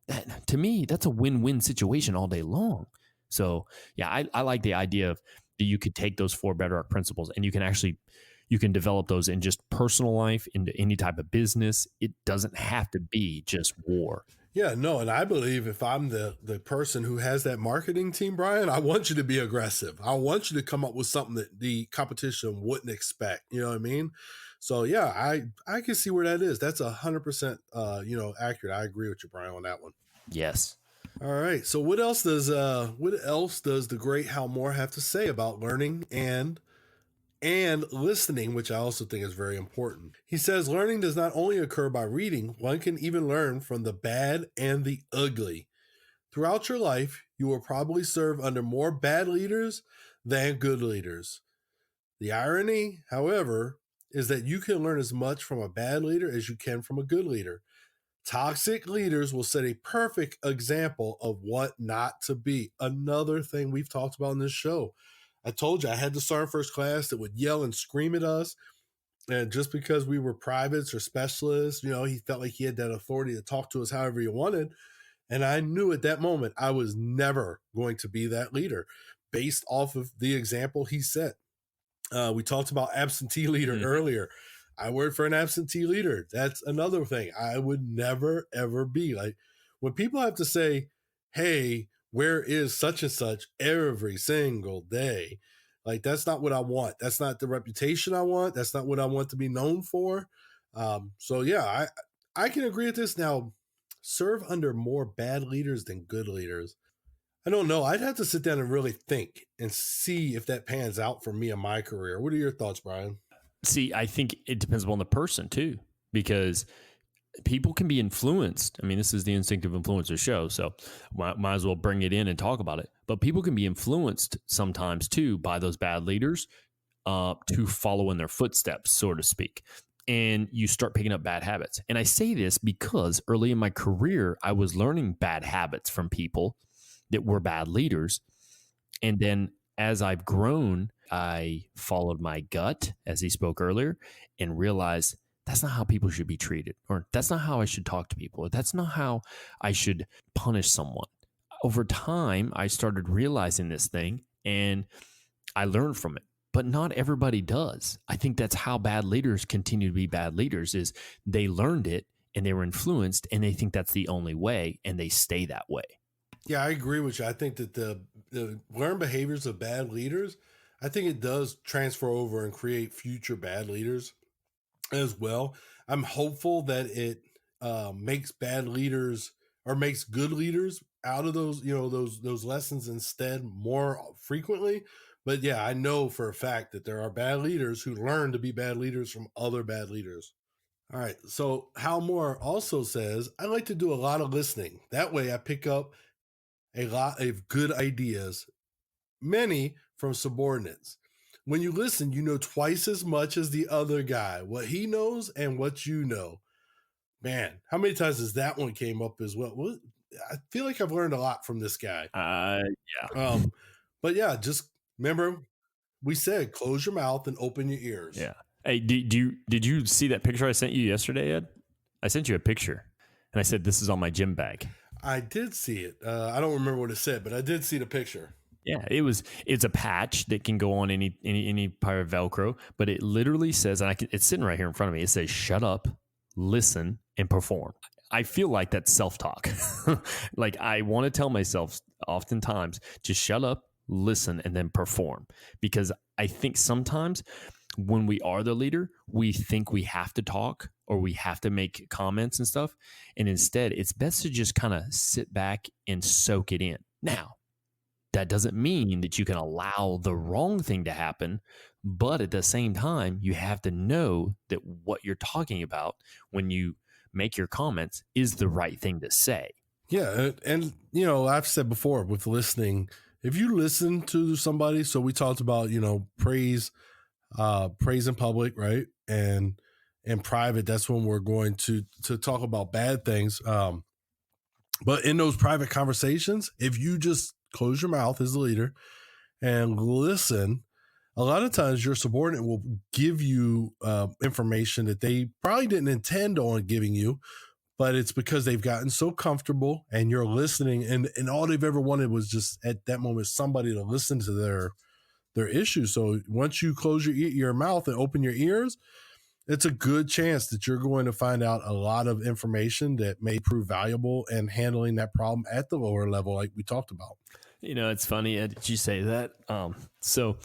that, to me, that's a win-win situation all day long. So, yeah, I like the idea of that you could take those 4 bedrock principles and you can develop those in just personal life, into any type of business. It doesn't have to be just war. Yeah, no, and I believe if I'm the person who has that marketing team, Brian, I want you to be aggressive. I want you to come up with something that the competition wouldn't expect. You know what I mean? So yeah, I can see where that is. That's 100% accurate. I agree with you, Brian, on that one. Yes. All right. So what else does the great Hal Moore have to say about learning and listening, which I also think is very important? He says learning does not only occur by reading, one can even learn from the bad and the ugly. Throughout your life, you will probably serve under more bad leaders than good leaders. The irony, however, is that you can learn as much from a bad leader as you can from a good leader. Toxic leaders will set a perfect example of what not to be. Another thing we've talked about in this show. I told you I had the sergeant first class that would yell and scream at us. And just because we were privates or specialists, he felt like he had that authority to talk to us however he wanted. And I knew at that moment I was never going to be that leader based off of the example he set. We talked about absentee leader earlier. I work for an absentee leader. That's another thing I would never, ever be. Like, when people have to say, hey, where is such and such every single day? Like, that's not what I want. That's not the reputation I want. That's not what I want to be known for. So yeah, I can agree with this. Now, serve under more bad leaders than good leaders. I don't know. I'd have to sit down and really think and see if that pans out for me in my career. What are your thoughts, Brian? See, I think it depends on the person too, because people can be influenced. I mean, this is the Instinctive Influencer show, so might as well bring it in and talk about it. But people can be influenced sometimes too by those bad leaders to follow in their footsteps, so to speak. And you start picking up bad habits. And I say this because early in my career, I was learning bad habits from people that were bad leaders. And then as I've grown, I followed my gut, as he spoke earlier, and realized that's not how people should be treated, or that's not how I should talk to people, or that's not how I should punish someone. Over time, I started realizing this thing, and I learned from it. But not everybody does. I think that's how bad leaders continue to be bad leaders, is they learned it, and they were influenced, and they think that's the only way, and they stay that way. Yeah, I agree with you. I think that the learned behaviors of bad leaders, I think it does transfer over and create future bad leaders as well. I'm hopeful that it makes bad leaders, or makes good leaders out of those, those lessons instead more frequently. But yeah, I know for a fact that there are bad leaders who learn to be bad leaders from other bad leaders. All right. So Hal Moore also says, I like to do a lot of listening. That way I pick up a lot of good ideas, many from subordinates. When you listen, you know twice as much as the other guy, what he knows and what you know. Man, how many times has that one came up as well? I feel like I've learned a lot from this guy. Yeah. But yeah, just remember, we said close your mouth and open your ears. Yeah. Hey, did you see that picture I sent you yesterday, Ed? I sent you a picture, and I said this is on my gym bag. I did see it. I don't remember what it said, but I did see the picture. Yeah, it's a patch that can go on any part of Velcro, but it literally says, and it's sitting right here in front of me. It says, "Shut up, listen, and perform. I feel like that's self-talk. Like I want to tell myself oftentimes, just shut up, listen, and then perform. Because I think sometimes when we are the leader, we think we have to talk or we have to make comments and stuff. And instead, it's best to just kind of sit back and soak it in. Now, that doesn't mean that you can allow the wrong thing to happen. But at the same time, you have to know that what you're talking about when you make your comments is the right thing to say. Yeah. And, you know, I've said before with listening, if you listen to somebody, so we talked about, you know, praise in public, right? And in private, that's when we're going to talk about bad things. But in those private conversations, if you just close your mouth as a leader and listen, a lot of times your subordinate will give you information that they probably didn't intend on giving you, but it's because they've gotten so comfortable and you're listening, and all they've ever wanted was just at that moment somebody to listen to their issues. So once you close your mouth and open your ears, it's a good chance that you're going to find out a lot of information that may prove valuable in handling that problem at the lower level, like we talked about. You know, it's funny that you say that. So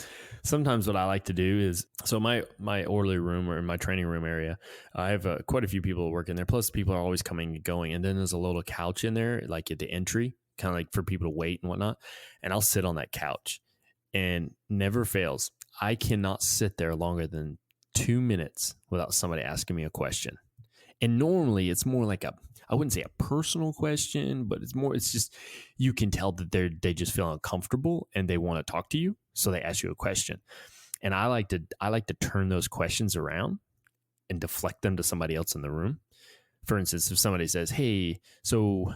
sometimes what I like to do is, so my orderly room or in my training room area, I have quite a few people working there. Plus people are always coming and going. And then there's a little couch in there, like at the entry, kind of like for people to wait and whatnot. And I'll sit on that couch, and never fails, I cannot sit there longer than 2 minutes without somebody asking me a question. And normally it's more like I wouldn't say a personal question, but it's just, you can tell that they just feel uncomfortable and they want to talk to you. So they ask you a question. And I like to turn those questions around and deflect them to somebody else in the room. For instance, if somebody says, hey, so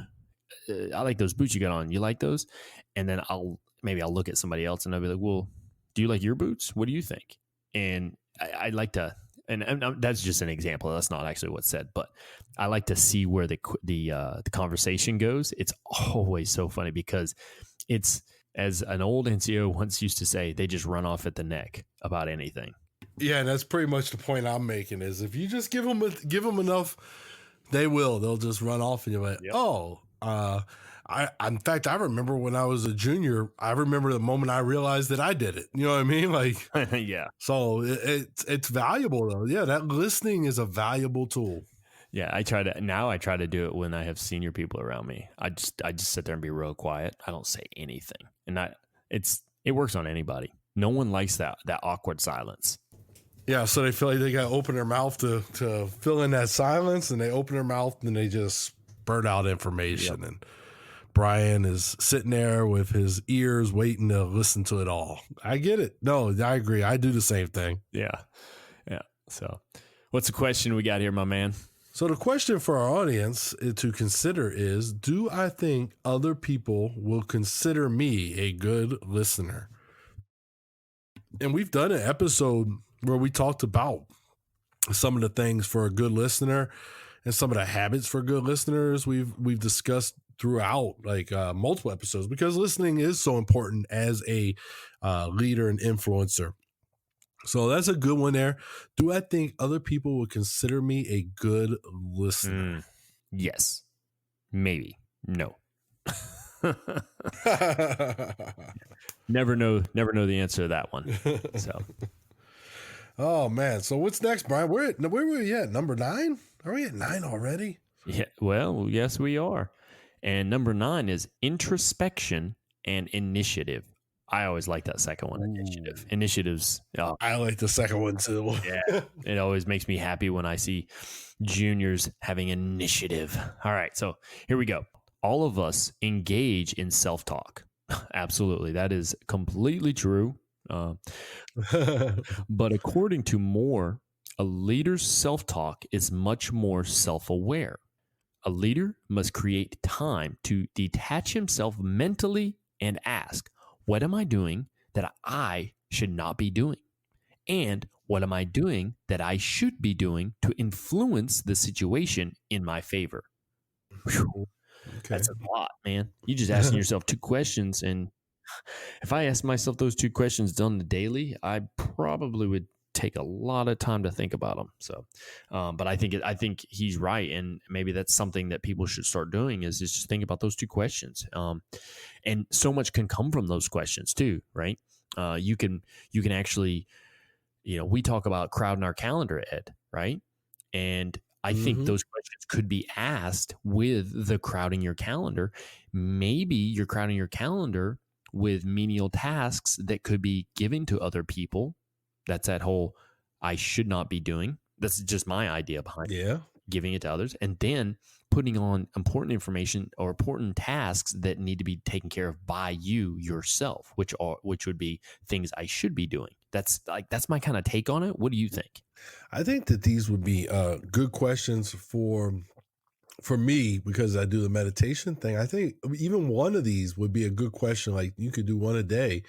I like those boots you got on. You like those? And then I'll look at somebody else and I'll be like, well, do you like your boots? What do you think? And I like to, and that's just an example. That's not actually what's said, but I like to see where the conversation goes. It's always so funny because it's, as an old NCO once used to say, they just run off at the neck about anything. Yeah, and that's pretty much the point I'm making is if you just give them enough, they'll just run off and you're like, yep. In fact, I remember when I was a junior, I remember the moment I realized that I did it. You know what I mean? Like, yeah. So it's valuable though. Yeah. That listening is a valuable tool. Yeah. I try to do it when I have senior people around me. I just sit there and be real quiet. I don't say anything. And it works on anybody. No one likes that awkward silence. Yeah. So they feel like they got to open their mouth to fill in that silence, and they open their mouth and they just spurt out information. Yep. And Brian is sitting there with his ears waiting to listen to it all. I get it. No, I agree. I do the same thing. Yeah. Yeah. So what's the question we got here, my man? So the question for our audience to consider is, do I think other people will consider me a good listener? And we've done an episode where we talked about some of the things for a good listener and some of the habits for good listeners. We've discussed throughout multiple episodes, because listening is so important as a leader and influencer. So that's a good one there. Do I think other people would consider me a good listener? Yes. Maybe. No. Never know the answer to that one. So. Oh man. So what's next, Brian? Where were we at? Number 9? Are we at 9 already? Yeah. Well, yes, we are. And number 9 is introspection and initiative. I always like that second one, initiative. Initiatives. I like the second one too. Yeah. It always makes me happy when I see juniors having initiative. All right. So here we go. All of us engage in self-talk. Absolutely. That is completely true. But according to Moore, a leader's self-talk is much more self-aware. A leader must create time to detach himself mentally and ask, what am I doing that I should not be doing? And what am I doing that I should be doing to influence the situation in my favor? Okay. That's a lot, man. You just asking yourself 2 questions. And if I asked myself those 2 questions done the daily, I probably would take a lot of time to think about them. So, but I think he's right, and maybe that's something that people should start doing is just think about those two questions. And so much can come from those questions too, right? You can actually, we talk about crowding our calendar, Ed, right? And I think those questions could be asked with the crowding your calendar. Maybe you're crowding your calendar with menial tasks that could be given to other people. That's that whole I should not be doing. That's just my idea behind giving it to others. And then putting on important information or important tasks that need to be taken care of by you yourself, which would be things I should be doing. That's my kind of take on it. What do you think? I think that these would be good questions for me, because I do the meditation thing. I think even one of these would be a good question. Like you could do one a day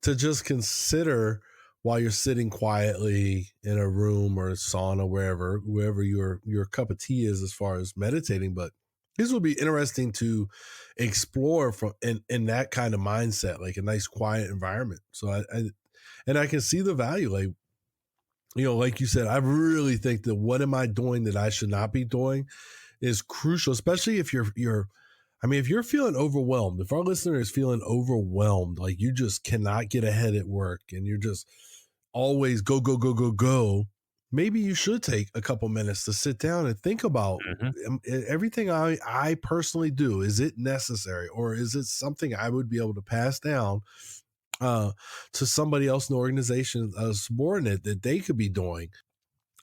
to just consider while you're sitting quietly in a room or a sauna, wherever your cup of tea is as far as meditating. But this would be interesting to explore from in that kind of mindset, like a nice quiet environment. So I can see the value, like, like you said, I really think that what am I doing that I should not be doing is crucial, especially if if you're feeling overwhelmed, if our listener is feeling overwhelmed, like you just cannot get ahead at work and you're just always go, go, go, go, go. Maybe you should take a couple minutes to sit down and think about everything I personally do. Is it necessary, or is it something I would be able to pass down to somebody else in the organization, a subordinate, that they could be doing?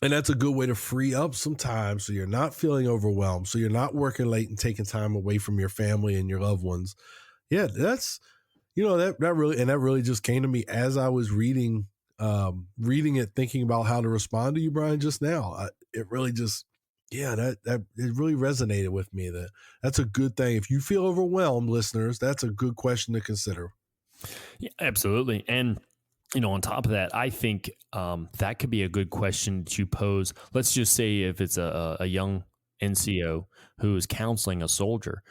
And that's a good way to free up some time so you're not feeling overwhelmed, so you're not working late and taking time away from your family and your loved ones. Yeah, that's, that really just came to me as I was reading it, thinking about how to respond to you, Brian, just now. It really just, that it really resonated with me. That's a good thing. If you feel overwhelmed, listeners, that's a good question to consider. Yeah, absolutely. And on top of that, I think that could be a good question to pose. Let's just say if it's a young NCO who is counseling a soldier,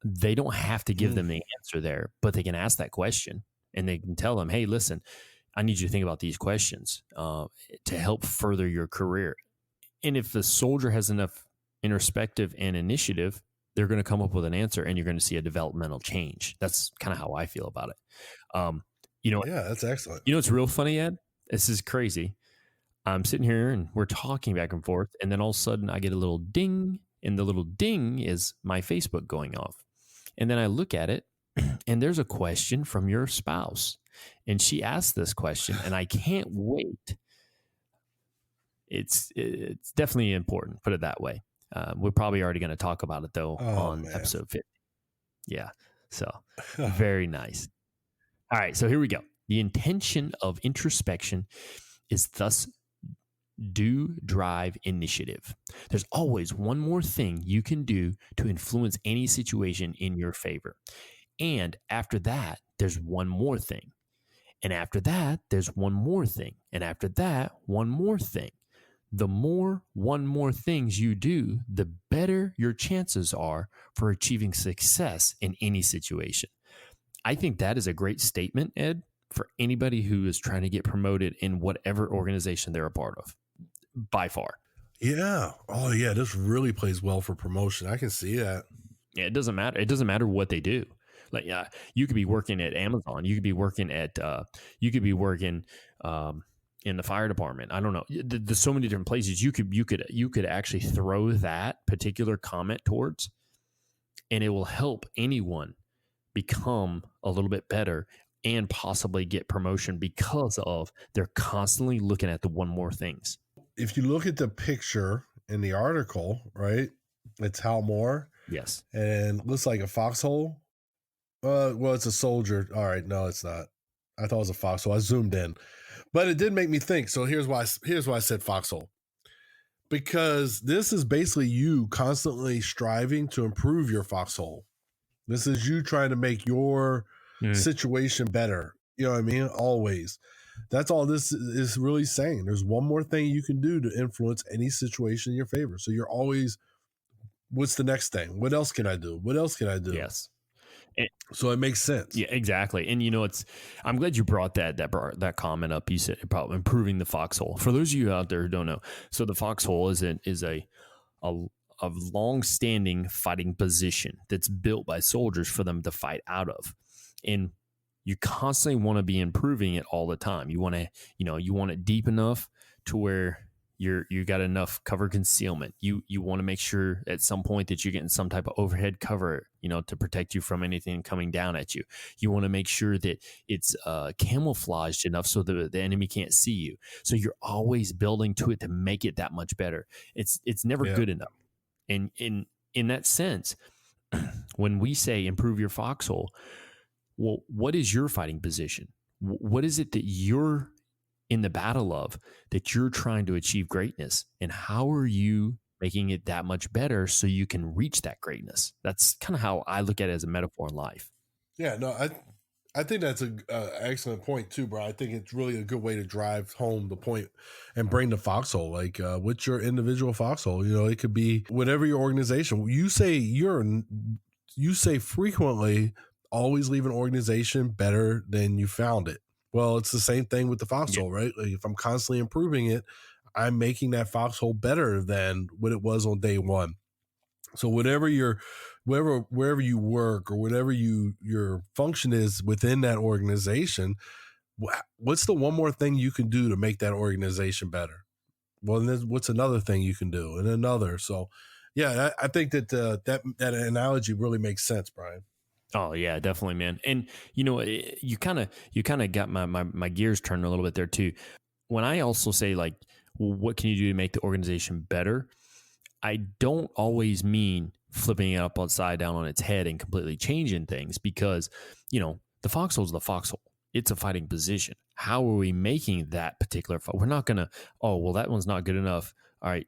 they don't have to give them the answer there, but they can ask that question and they can tell them, hey, listen, I need you to think about these questions to help further your career. And if the soldier has enough introspective and initiative, they're going to come up with an answer and you're going to see a developmental change. That's kind of how I feel about it. Yeah, that's excellent. It's real funny, Ed. This is crazy. I'm sitting here and we're talking back and forth, and then all of a sudden I get a little ding, and the little ding is my Facebook going off. And then I look at it, and there's a question from your spouse, and she asked this question, and I can't wait. It's definitely important. Put it that way. We're probably already going to talk about it though on episode 50. Yeah. So very nice. All right, so here we go. The intention of introspection is thus do drive initiative. There's always one more thing you can do to influence any situation in your favor. And after that, there's one more thing. And after that, there's one more thing. And after that, one more thing. The more one more things you do, the better your chances are for achieving success in any situation. I think that is a great statement, Ed, for anybody who is trying to get promoted in whatever organization they're a part of, by far. Yeah. Oh, yeah. This really plays well for promotion. I can see that. Yeah, it doesn't matter. It doesn't matter what they do. Like, yeah, you could be working at Amazon. You could be working at. In the fire department. I don't know. There's so many different places you could actually throw that particular comment towards, and it will help anyone become a little bit better and possibly get promotion because of they're constantly looking at the one more things. If you look at the picture in the article, right, it's Hal Moore. Yes. And looks like a foxhole. Well, it's a soldier. All right. No, it's not. I thought it was a foxhole. I zoomed in, but it did make me think. So here's why I said foxhole, because this is basically you constantly striving to improve your foxhole. This is you trying to make your situation better. You know what I mean? Always. That's all this is really saying. There's one more thing you can do to influence any situation in your favor. So you're always, what's the next thing? What else can I do? What else can I do? Yes. So it makes sense. Yeah, exactly. And I'm glad you brought that comment up. You said about improving the foxhole. For those of you out there who don't know, so the foxhole is a long-standing fighting position that's built by soldiers for them to fight out of, and you constantly want to be improving it all the time. You want to, you want it deep enough to where you got enough cover concealment. You want to make sure at some point that you're getting some type of overhead cover, to protect you from anything coming down at you. You want to make sure that it's camouflaged enough so the enemy can't see you. So you're always building to it to make it that much better. It's never good enough. And in that sense, when we say improve your foxhole, well, what is your fighting position? What is it that you're in the battle of that you're trying to achieve greatness? And how are you making it that much better so you can reach that greatness? That's kind of how I look at it as a metaphor in life. Yeah, no, I think that's an excellent point too, bro. I think it's really a good way to drive home the point and bring the foxhole. Like, what's your individual foxhole? It could be whatever your organization. You say frequently, always leave an organization better than you found it. Well, it's the same thing with the foxhole, right? Like if I'm constantly improving it, I'm making that foxhole better than what it was on day one. So wherever you work or whatever your function is within that organization, what's the one more thing you can do to make that organization better? Well, then what's another thing you can do, and another. So, yeah, I think that that analogy really makes sense, Brian. Oh yeah, definitely, man. And you kind of got my gears turned a little bit there too. When I also say like, well, what can you do to make the organization better? I don't always mean flipping it upside down on its head and completely changing things, because the foxhole is the foxhole. It's a fighting position. How are we making that particular? We're not gonna. Oh well, that one's not good enough. All right,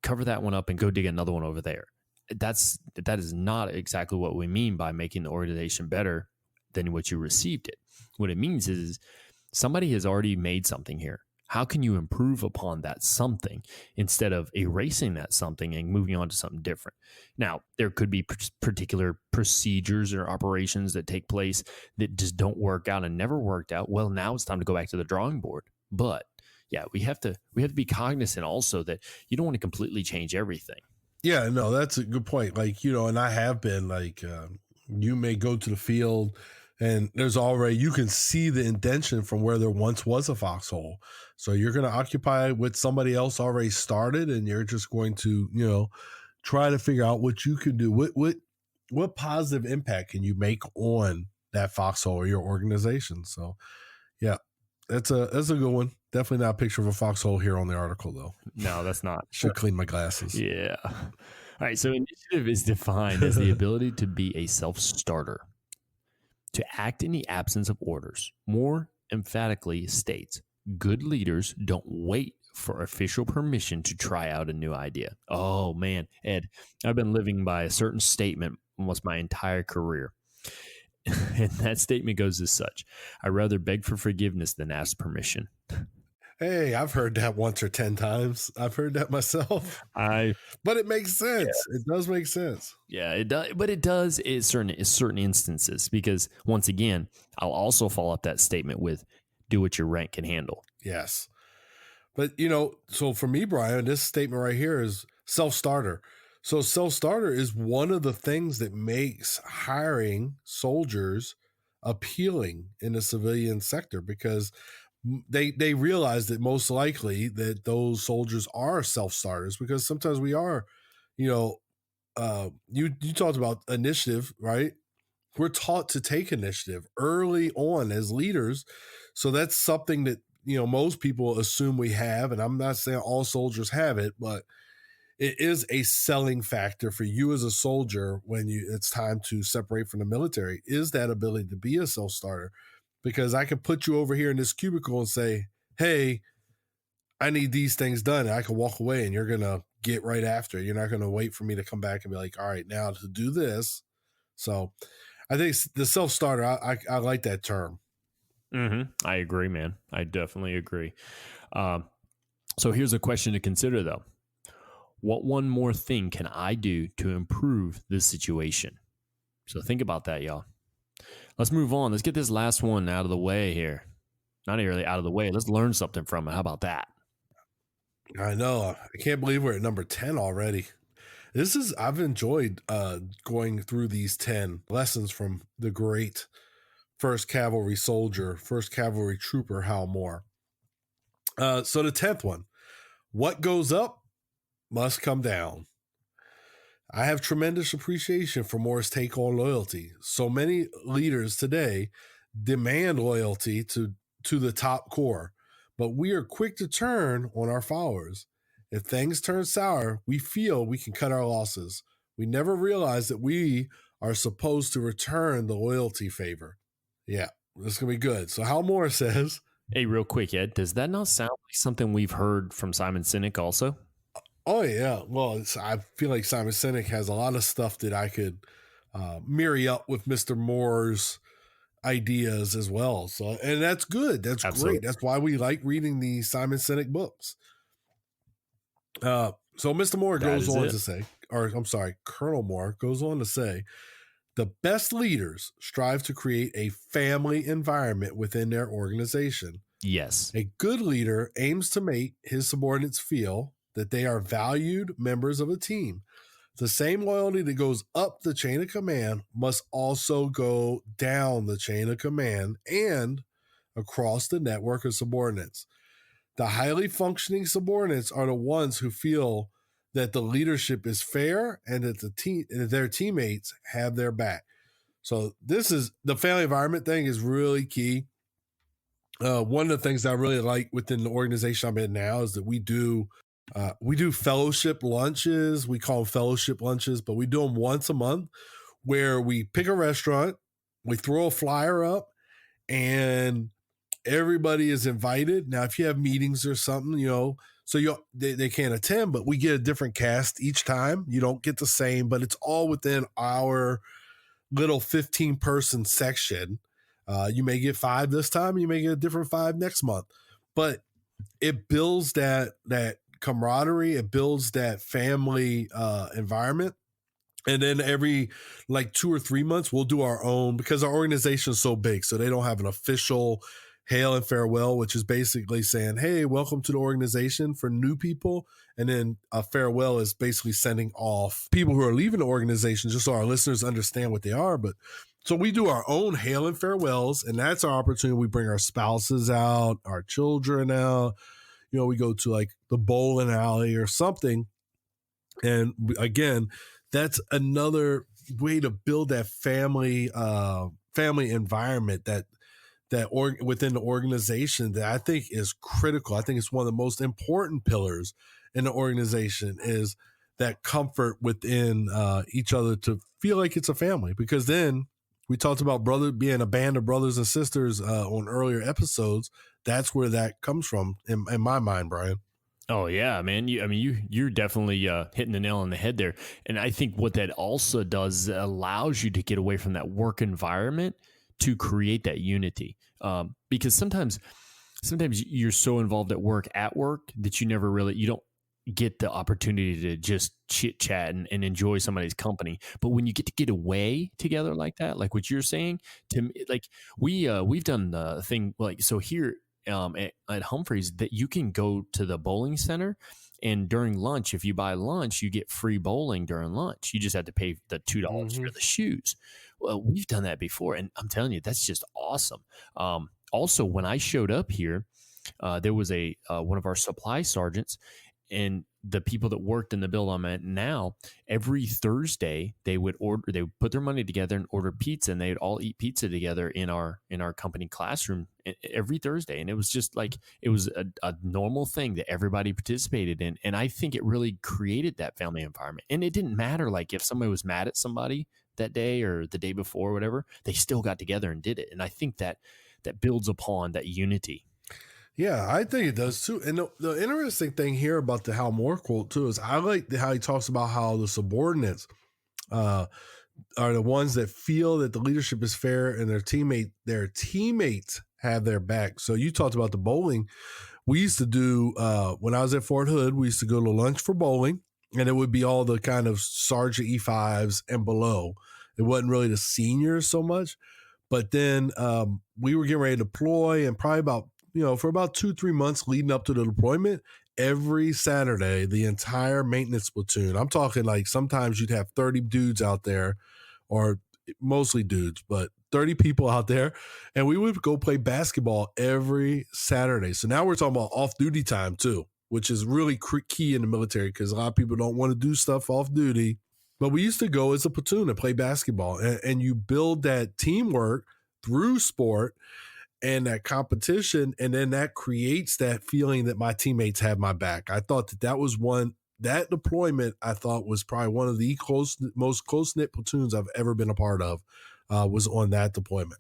cover that one up and go dig another one over there. That is not exactly what we mean by making the organization better than what you received it. What it means is somebody has already made something here. How can you improve upon that something instead of erasing that something and moving on to something different? Now, there could be particular procedures or operations that take place that just don't work out and never worked out. Well, now it's time to go back to the drawing board. But yeah, we have to be cognizant also that you don't want to completely change everything. Yeah, no, that's a good point. Like, and I have been like, you may go to the field and you can see the indention from where there once was a foxhole. So you're going to occupy what somebody else already started, and you're just going to, try to figure out what you can do. What positive impact can you make on that foxhole or your organization? So yeah, that's a good one. Definitely not a picture of a foxhole here on the article, though. No, that's not. Should clean my glasses. Yeah. All right. So initiative is defined as the ability to be a self-starter, to act in the absence of orders. More emphatically states, good leaders don't wait for official permission to try out a new idea. Oh, man, Ed, I've been living by a certain statement almost my entire career. And that statement goes as such: I'd rather beg for forgiveness than ask permission. Hey, I've heard that once or 10 times. I've heard that myself. But it makes sense. Yeah. It does make sense. Yeah, it does. But it does in certain instances, because once again, I'll also follow up that statement with do what your rank can handle. Yes. But, so for me, Brian, this statement right here is self-starter. So self-starter is one of the things that makes hiring soldiers appealing in the civilian sector, because they realize that most likely that those soldiers are self-starters, because sometimes we are, you talked about initiative, right? We're taught to take initiative early on as leaders. So that's something that, most people assume we have. And I'm not saying all soldiers have it, but it is a selling factor for you as a soldier when it's time to separate from the military, is that ability to be a self-starter. Because I can put you over here in this cubicle and say, hey, I need these things done. And I can walk away and you're going to get right after it. You're not going to wait for me to come back and be like, all right, now to do this. So I think the self-starter, I like that term. Mm-hmm. I agree, man. I definitely agree. So here's a question to consider, though. What one more thing can I do to improve this situation? So think about that, y'all. Let's move on. Let's get this last one out of the way here. Not really out of the way. Let's learn something from it. How about that? I know. I can't believe we're at number 10 already. I've enjoyed going through these 10 lessons from the great 1st Cavalry soldier, 1st Cavalry trooper, Hal Moore. So the 10th one, what goes up must come down. I have tremendous appreciation for Moore's take on loyalty. So many leaders today demand loyalty to the top core, but we are quick to turn on our followers. If things turn sour, we feel we can cut our losses. We never realize that we are supposed to return the loyalty favor. Yeah, this is going to be good. So Hal Moore says... Hey, real quick, Ed, does that not sound like something we've heard from Simon Sinek also? Oh, yeah. Well, I feel like Simon Sinek has a lot of stuff that I could marry up with Mr. Moore's ideas as well. So, and that's good. That's Absolutely. great. That's why we like reading the Simon Sinek books. So Mr. Moore goes on to say, or I'm sorry, Colonel Moore goes on to say, the best leaders strive to create a family environment within their organization. Yes. A good leader aims to make his subordinates feel that they are valued members of a team. The same loyalty that goes up the chain of command must also go down the chain of command and across the network of subordinates. The highly functioning subordinates are the ones who feel that the leadership is fair and that their teammates have their back. So this is the family environment thing is really key. One of the things that I really like within the organization I'm in now is that we do fellowship lunches. We call them fellowship lunches, but we do them once a month where we pick a restaurant, we throw a flyer up, and everybody is invited. Now, if you have meetings or something, so they can't attend, but we get a different cast each time. You don't get the same, but it's all within our little 15-person section. You may get 5 this time, you may get a different 5 next month, but it builds that camaraderie, it builds that family environment. And then every 2 or 3 months, we'll do our own, because our organization is so big, so they don't have an official hail and farewell, which is basically saying, hey, welcome to the organization for new people. And then a farewell is basically sending off people who are leaving the organization, just so our listeners understand what they are. But so we do our own hail and farewells, and that's our opportunity. We bring our spouses out, our children out. We go to the bowling alley or something. And again, that's another way to build that family environment that within the organization that I think is critical. I think it's one of the most important pillars in the organization is that comfort within each other to feel like it's a family. Because then we talked about being a band of brothers and sisters on earlier episodes. That's where that comes from in my mind, Brian. Oh yeah, man. You're definitely hitting the nail on the head there. And I think what that also does is it allows you to get away from that work environment to create that unity. Because sometimes you're so involved at work that you don't get the opportunity to just chit chat and enjoy somebody's company. But when you get away together like that, like what you're saying, we've done the thing so here at Humphreys that you can go to the bowling center, and during lunch, if you buy lunch, you get free bowling during lunch. You just have to pay the $2 for the shoes. Well, we've done that before, and I'm telling you, that's just awesome. Also, when I showed up here, there was one of our supply sergeants, and the people that worked in the build I'm at now, every Thursday they would put their money together and order pizza, and they'd all eat pizza together in our company classroom every Thursday. And it was just it was a normal thing that everybody participated in. And I think it really created that family environment. And it didn't matter if somebody was mad at somebody that day or the day before or whatever, they still got together and did it. And I think that builds upon that unity. Yeah, I think it does too. And the interesting thing here about the Hal Moore quote too is I like how he talks about how the subordinates are the ones that feel that the leadership is fair and their teammates have their back. So you talked about the bowling. We used to do when I was at Fort Hood, we used to go to lunch for bowling, and it would be all the kind of Sergeant E5s and below. It wasn't really the seniors so much. But then we were getting ready to deploy, and probably about, for about 2-3 months leading up to the deployment, every Saturday, the entire maintenance platoon, I'm talking like sometimes you'd have 30 dudes out there, or mostly dudes, but 30 people out there, and we would go play basketball every Saturday. So now we're talking about off-duty time too, which is really key in the military because a lot of people don't want to do stuff off-duty. But we used to go as a platoon and play basketball, and you build that teamwork through sport and that competition, and then that creates that feeling that my teammates have my back. I thought that deployment I thought was probably one of the most close-knit platoons I've ever been a part of, was on that deployment.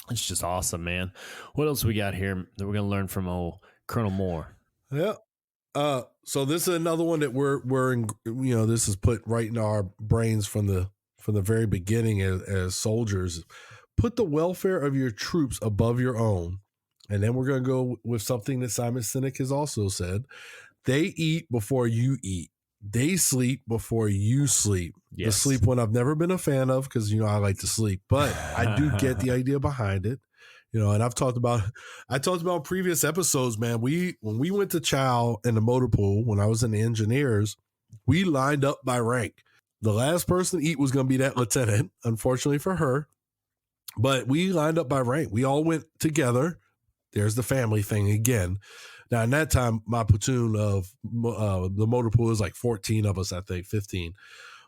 It's just awesome, man. What else we got here that we're going to learn from old Colonel Moore? Yeah. So this is another one that we're in, this is put right in our brains from the very beginning as soldiers. Put the welfare of your troops above your own. And then we're going to go with something that Simon Sinek has also said. They eat before you eat. They sleep before you sleep. Yes. The sleep one I've never been a fan of because, I like to sleep, but I do get the idea behind it. And I talked about previous episodes, man. When we went to chow in the motor pool, when I was in the engineers, we lined up by rank. The last person to eat was going to be that lieutenant, unfortunately for her. But we lined up by rank. We all went together. There's the family thing again. Now, in that time, my platoon of the motor pool was like 14 of us, I think, 15.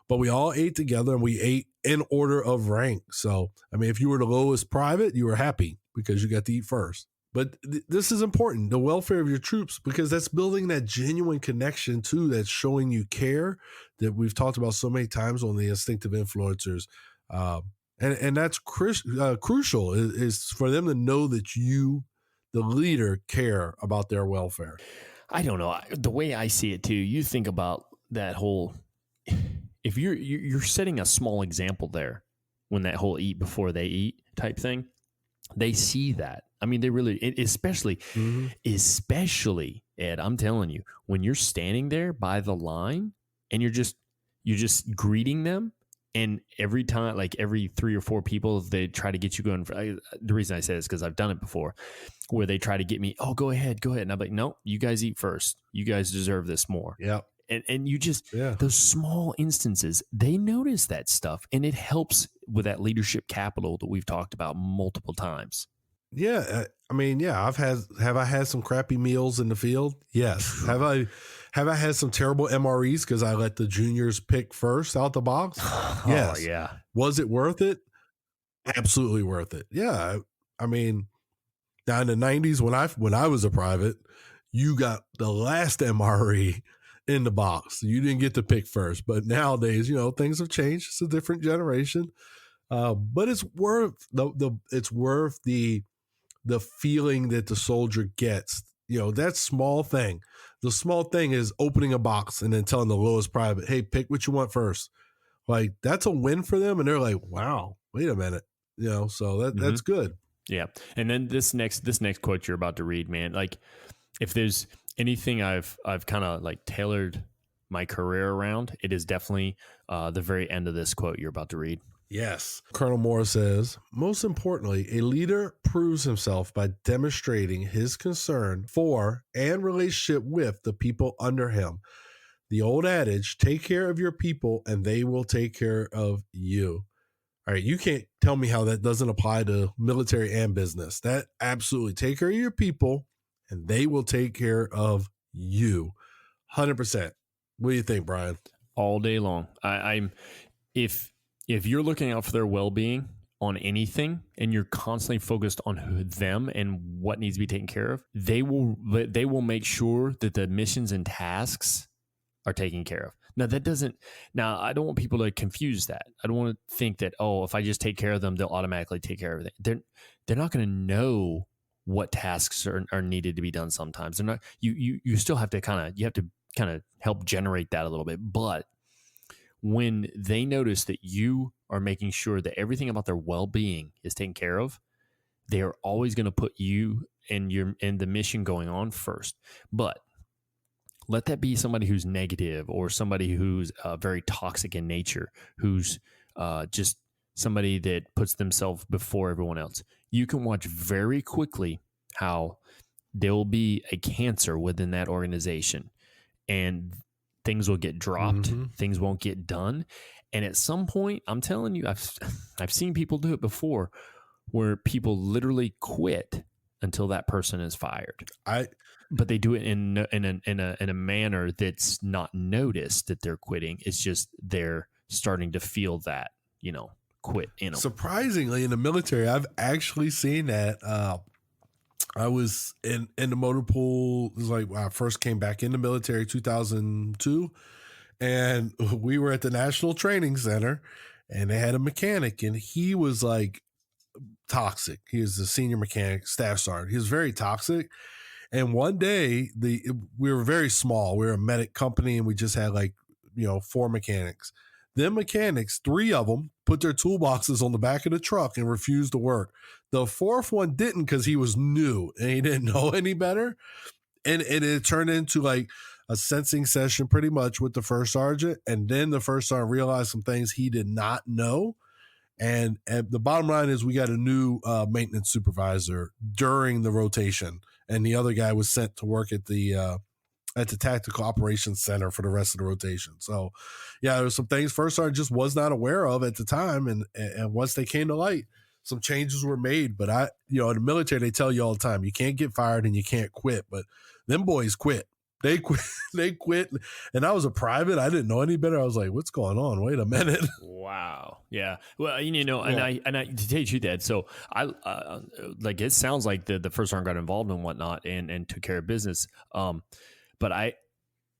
But we all ate together, and we ate in order of rank. So, if you were the lowest private, you were happy because you got to eat first. But this is important, the welfare of your troops, because that's building that genuine connection, too, that's showing you care that we've talked about so many times on the Instinctive Influencers. And that's crucial is for them to know that you, the leader, care about their welfare. I don't know. The way I see it, too, you think about that whole... If you're setting a small example there when that whole eat before they eat type thing, they see that. They really, especially, Ed, I'm telling you, when you're standing there by the line and you're just greeting them, and every time, like every 3 or 4 people, they try to get you going. The reason I say this is because I've done it before, where they try to get me, oh, go ahead. And I'm like, no, you guys eat first. You guys deserve this more. Yeah. And you just, those small instances, they notice that stuff, and it helps with that leadership capital that we've talked about multiple times. Yeah. Have I had some crappy meals in the field? Yes. Have I had some terrible MREs because I let the juniors pick first out the box? Yes. Oh, yeah. Was it worth it? Absolutely worth it. Yeah. Now in the 90s when I was a private, you got the last MRE in the box. You didn't get to pick first. But nowadays, things have changed. It's a different generation. But it's worth the feeling that the soldier gets. That small thing. The small thing is opening a box and then telling the lowest private, hey, pick what you want first. Like, that's a win for them. And they're like, wow, wait a minute. So that's good. Yeah. And then this next quote you're about to read, man, like if there's anything I've kind of like tailored my career around, it is definitely the very end of this quote you're about to read. Yes. Colonel Moore says, most importantly, a leader proves himself by demonstrating his concern for and relationship with the people under him. The old adage, take care of your people and they will take care of you. All right. You can't tell me how that doesn't apply to military and business. That absolutely, take care of your people and they will take care of you. 100%. What do you think, Brian? All day long. If you're looking out for their well-being on anything and you're constantly focused on them and what needs to be taken care of, they will make sure that the missions and tasks are taken care of. Now, I don't want people to confuse that. I don't want to think that, if I just take care of them, they'll automatically take care of everything. They're not going to know what tasks are needed to be done sometimes. They're not, you still have to kind of help generate that a little bit. But when they notice that you are making sure that everything about their well-being is taken care of, they are always going to put you and the mission going on first. But let that be somebody who's negative or somebody who's very toxic in nature, who's just somebody that puts themselves before everyone else, you can watch very quickly how there will be a cancer within that organization and things will get dropped, things won't get done. And at some point, I'm telling you, I've seen people do it before where people literally quit until that person is fired. But they do it in a manner that's not noticed that they're quitting. It's just they're starting to feel that, quit in them. Surprisingly, in the military, I've actually seen that. I was in the motor pool. It was like when I first came back in the military, 2002, and we were at the National Training Center, and they had a mechanic, and he was like toxic. He was the senior mechanic, staff sergeant. He was very toxic. And one day, we were very small. We were a medic company, and we just had 4 mechanics. Them mechanics, 3 of them, put their toolboxes on the back of the truck and refused to work. The 4th one didn't because he was new and he didn't know any better. And it turned into like a sensing session pretty much with the first sergeant. And then the first sergeant realized some things he did not know. And the bottom line is we got a new maintenance supervisor during the rotation. And the other guy was sent to work at the Tactical Operations Center for the rest of the rotation. So, yeah, there was some things First Sergeant just was not aware of at the time. And once they came to light, some changes were made. But in the military, they tell you all the time, you can't get fired and you can't quit. But them boys quit. They quit. They quit. And I was a private. I didn't know any better. I was like, what's going on? Wait a minute. Wow. Yeah. Well, and I to tell you the truth, Ed, so I it sounds like the First Sergeant got involved and whatnot and took care of business. But I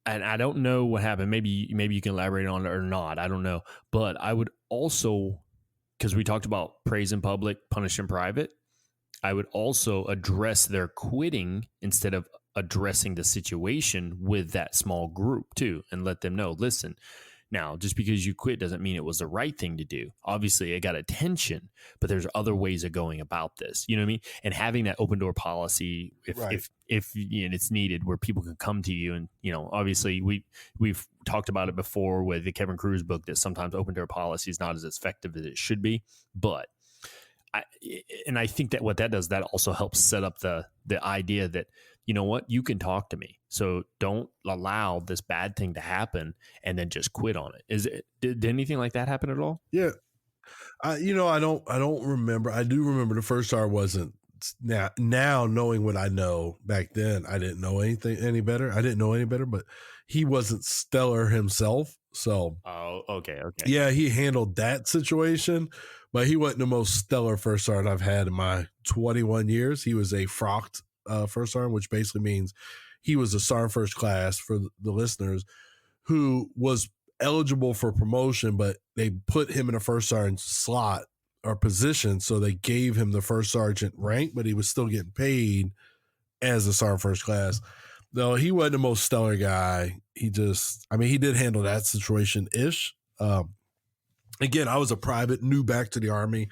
don't know what happened. Maybe you can elaborate on it or not. I don't know. But I would also, because we talked about praise in public, punish in private, I would also address their quitting instead of addressing the situation with that small group too, and let them know, listen, now just because you quit doesn't mean it was the right thing to do. Obviously it got attention, but there's other ways of going about this. You know what I mean? And having that open door policy, if it's needed, where people can come to you. And obviously we've talked about it before with the Kevin Cruz book, that sometimes open door policy is not as effective as it should be. But I think that what that does, that also helps set up the idea that, you know what, you can talk to me. So don't allow this bad thing to happen and then just quit on it. Did anything like that happen at all? Yeah. I don't remember. I do remember the first sergeant wasn't. Now knowing what I know, back then, I didn't know any better. I didn't know any better, but he wasn't stellar himself. So, okay. Yeah, he handled that situation, but he wasn't the most stellar first sergeant I've had in my 21 years. He was a frocked first sergeant, which basically means he was a sergeant first class, for the listeners, who was eligible for promotion, but they put him in a first sergeant slot or position, so they gave him the first sergeant rank, but he was still getting paid as a sergeant first class. Though he wasn't the most stellar guy. He did handle that situation-ish. Again, I was a private, new back to the Army.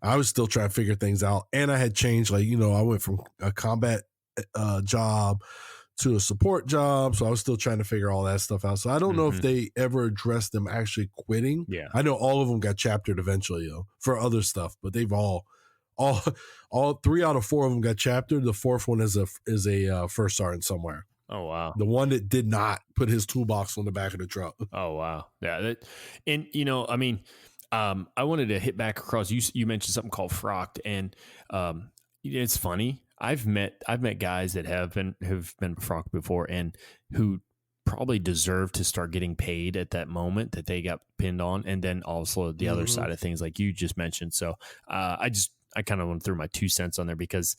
I was still trying to figure things out. And I had changed, I went from a combat job to a support job. So I was still trying to figure all that stuff out. So I don't know if they ever addressed them actually quitting. Yeah. I know all of them got chaptered eventually, for other stuff, but they've all 3 out of 4 of them got chaptered. The 4th one is a first sergeant somewhere. Oh, wow. The one that did not put his toolbox on the back of the truck. Oh, wow. Yeah. I wanted to hit back across. You mentioned something called frocked, and it's funny. I've met guys that have been frocked before, and who probably deserve to start getting paid at that moment that they got pinned on, and then also the other side of things like you just mentioned. So I kind of want to throw my 2 cents on there, because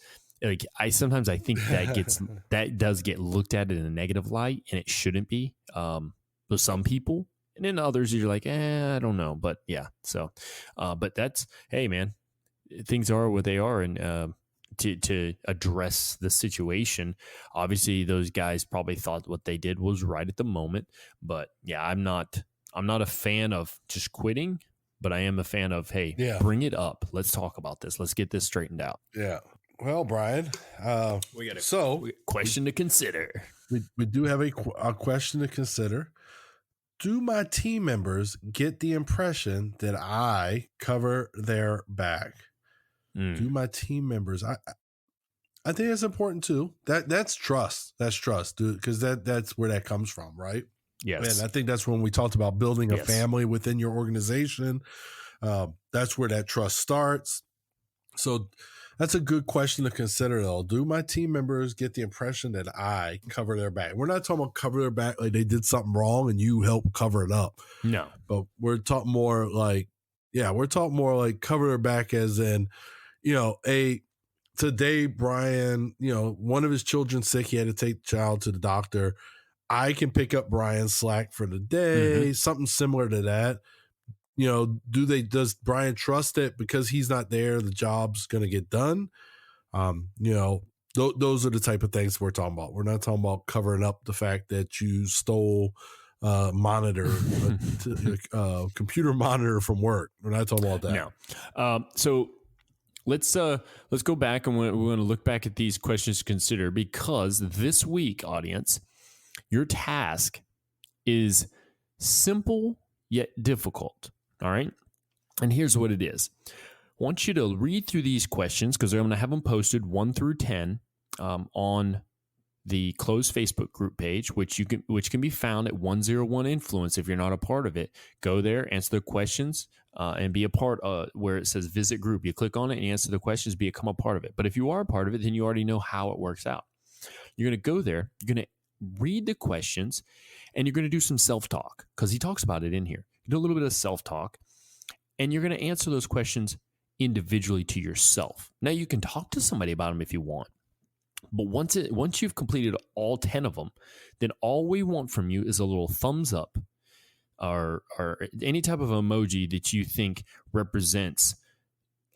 I sometimes think that does get looked at in a negative light, and it shouldn't be with some people, and then others you're like, I don't know, but yeah. So, but that's, hey man, things are what they are, and to address the situation, obviously those guys probably thought what they did was right at the moment, but yeah, I'm not a fan of just quitting, but I am a fan of, hey, bring it up, let's talk about this, let's get this straightened out. Yeah. Well, Brian, we got a question to consider. We do have a question to consider. do my team members get the impression that I cover their back? Do my team members? I think that's important too. That's trust. That's trust, because that's where that comes from, right? Yes. And I think that's when we talked about building a family within your organization. That's where that trust starts. So that's a good question to consider, though. Do my team members get the impression that I cover their back? We're not talking about cover their back like they did something wrong and you help cover it up. No. But we're talking more like, cover their back as in, today, Brian, one of his children's sick. He had to take the child to the doctor. I can pick up Brian's slack for the day, something similar to that. Does Brian trust it because he's not there, the job's going to get done? Those are the type of things we're talking about. We're not talking about covering up the fact that you stole computer monitor from work. We're not talking about that. No. So let's go back and we're going to look back at these questions to consider, because this week, audience, your task is simple yet difficult. All right. And here's what it is. I want you to read through these questions, because I'm going to have them posted 1 through 10 on the closed Facebook group page, which can be found at 101 Influence. If you're not a part of it, go there, answer the questions, and be a part of where it says visit group. You click on it and you answer the questions, become a part of it. But if you are a part of it, then you already know how it works out. You're going to go there, you're going to read the questions, and you're going to do some self-talk, because he talks about it in here. You do a little bit of self-talk, and you're going to answer those questions individually to yourself. Now, you can talk to somebody about them if you want, but once you've completed all 10 of them, then all we want from you is a little thumbs up or any type of emoji that you think represents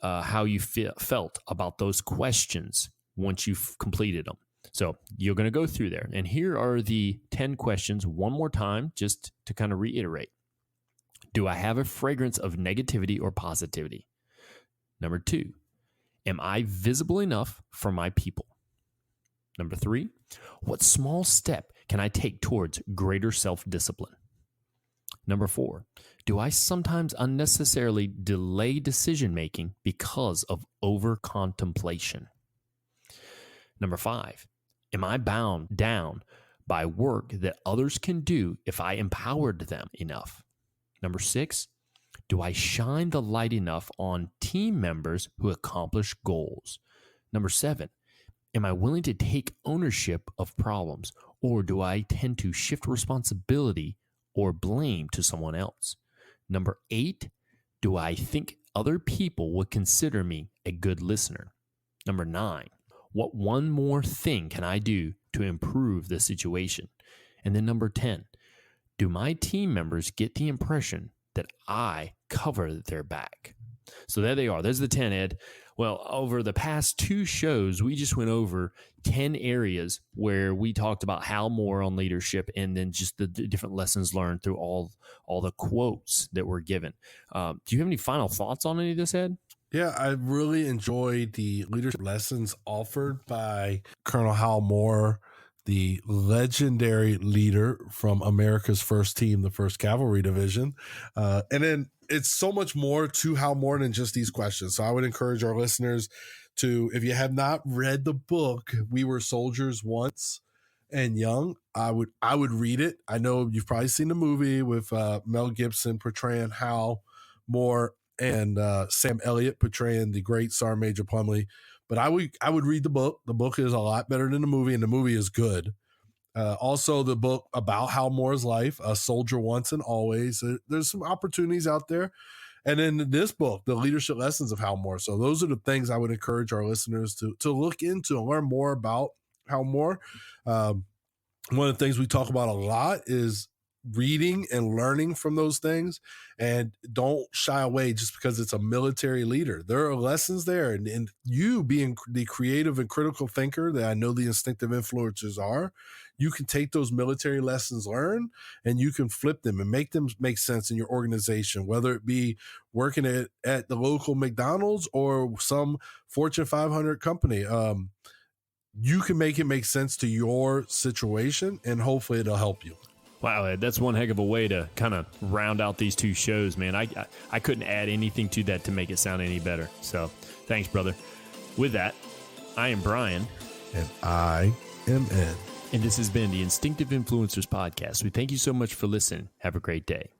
how you felt about those questions once you've completed them. So you're going to go through there, and here are the 10 questions one more time, just to kind of reiterate. Do I have a fragrance of negativity or positivity? Number 2, am I visible enough for my people? Number 3, what small step can I take towards greater self-discipline? Number 4, do I sometimes unnecessarily delay decision-making because of over-contemplation? Number 5, am I bound down by work that others can do if I empowered them enough? Number 6, do I shine the light enough on team members who accomplish goals? Number 7, am I willing to take ownership of problems, or do I tend to shift responsibility or blame to someone else? Number 8, do I think other people would consider me a good listener? Number 9, what one more thing can I do to improve the situation? And then number 10, do my team members get the impression that I cover their back? So there they are. There's the 10, Ed. Well, over the past 2 shows, we just went over 10 areas where we talked about Hal Moore on leadership, and then just the different lessons learned through all the quotes that were given. Do you have any final thoughts on any of this, Ed? Yeah, I really enjoyed the leadership lessons offered by Colonel Hal Moore, the legendary leader from America's first team, the 1st Cavalry Division. And then it's so much more to Hal Moore than just these questions. So I would encourage our listeners to, if you have not read the book, We Were Soldiers Once and Young, I would read it. I know you've probably seen the movie with Mel Gipson portraying Hal Moore and Sam Elliott portraying the great Sergeant Major Plumley. But I would read the book. The book is a lot better than the movie, and the movie is good. Also, the book about Hal Moore's life, A Soldier Once and Always. There's some opportunities out there. And then this book, The Leadership Lessons of Hal Moore. So those are the things I would encourage our listeners to look into and learn more about Hal Moore. One of the things we talk about a lot is reading and learning from those things, and don't shy away just because it's a military leader. There are lessons there, and you being the creative and critical thinker that I know the Instinctive Influencers are, you can take those military lessons learned and you can flip them and make them make sense in your organization, whether it be working at the local McDonald's or some Fortune 500 company. You can make it make sense to your situation, and hopefully it'll help you. Wow, Ed, that's one heck of a way to kind of round out these two shows, man. I couldn't add anything to that to make it sound any better. So thanks, brother. With that, I am Brian. And I am Ed. And this has been the Instinctive Influencers Podcast. We thank you so much for listening. Have a great day.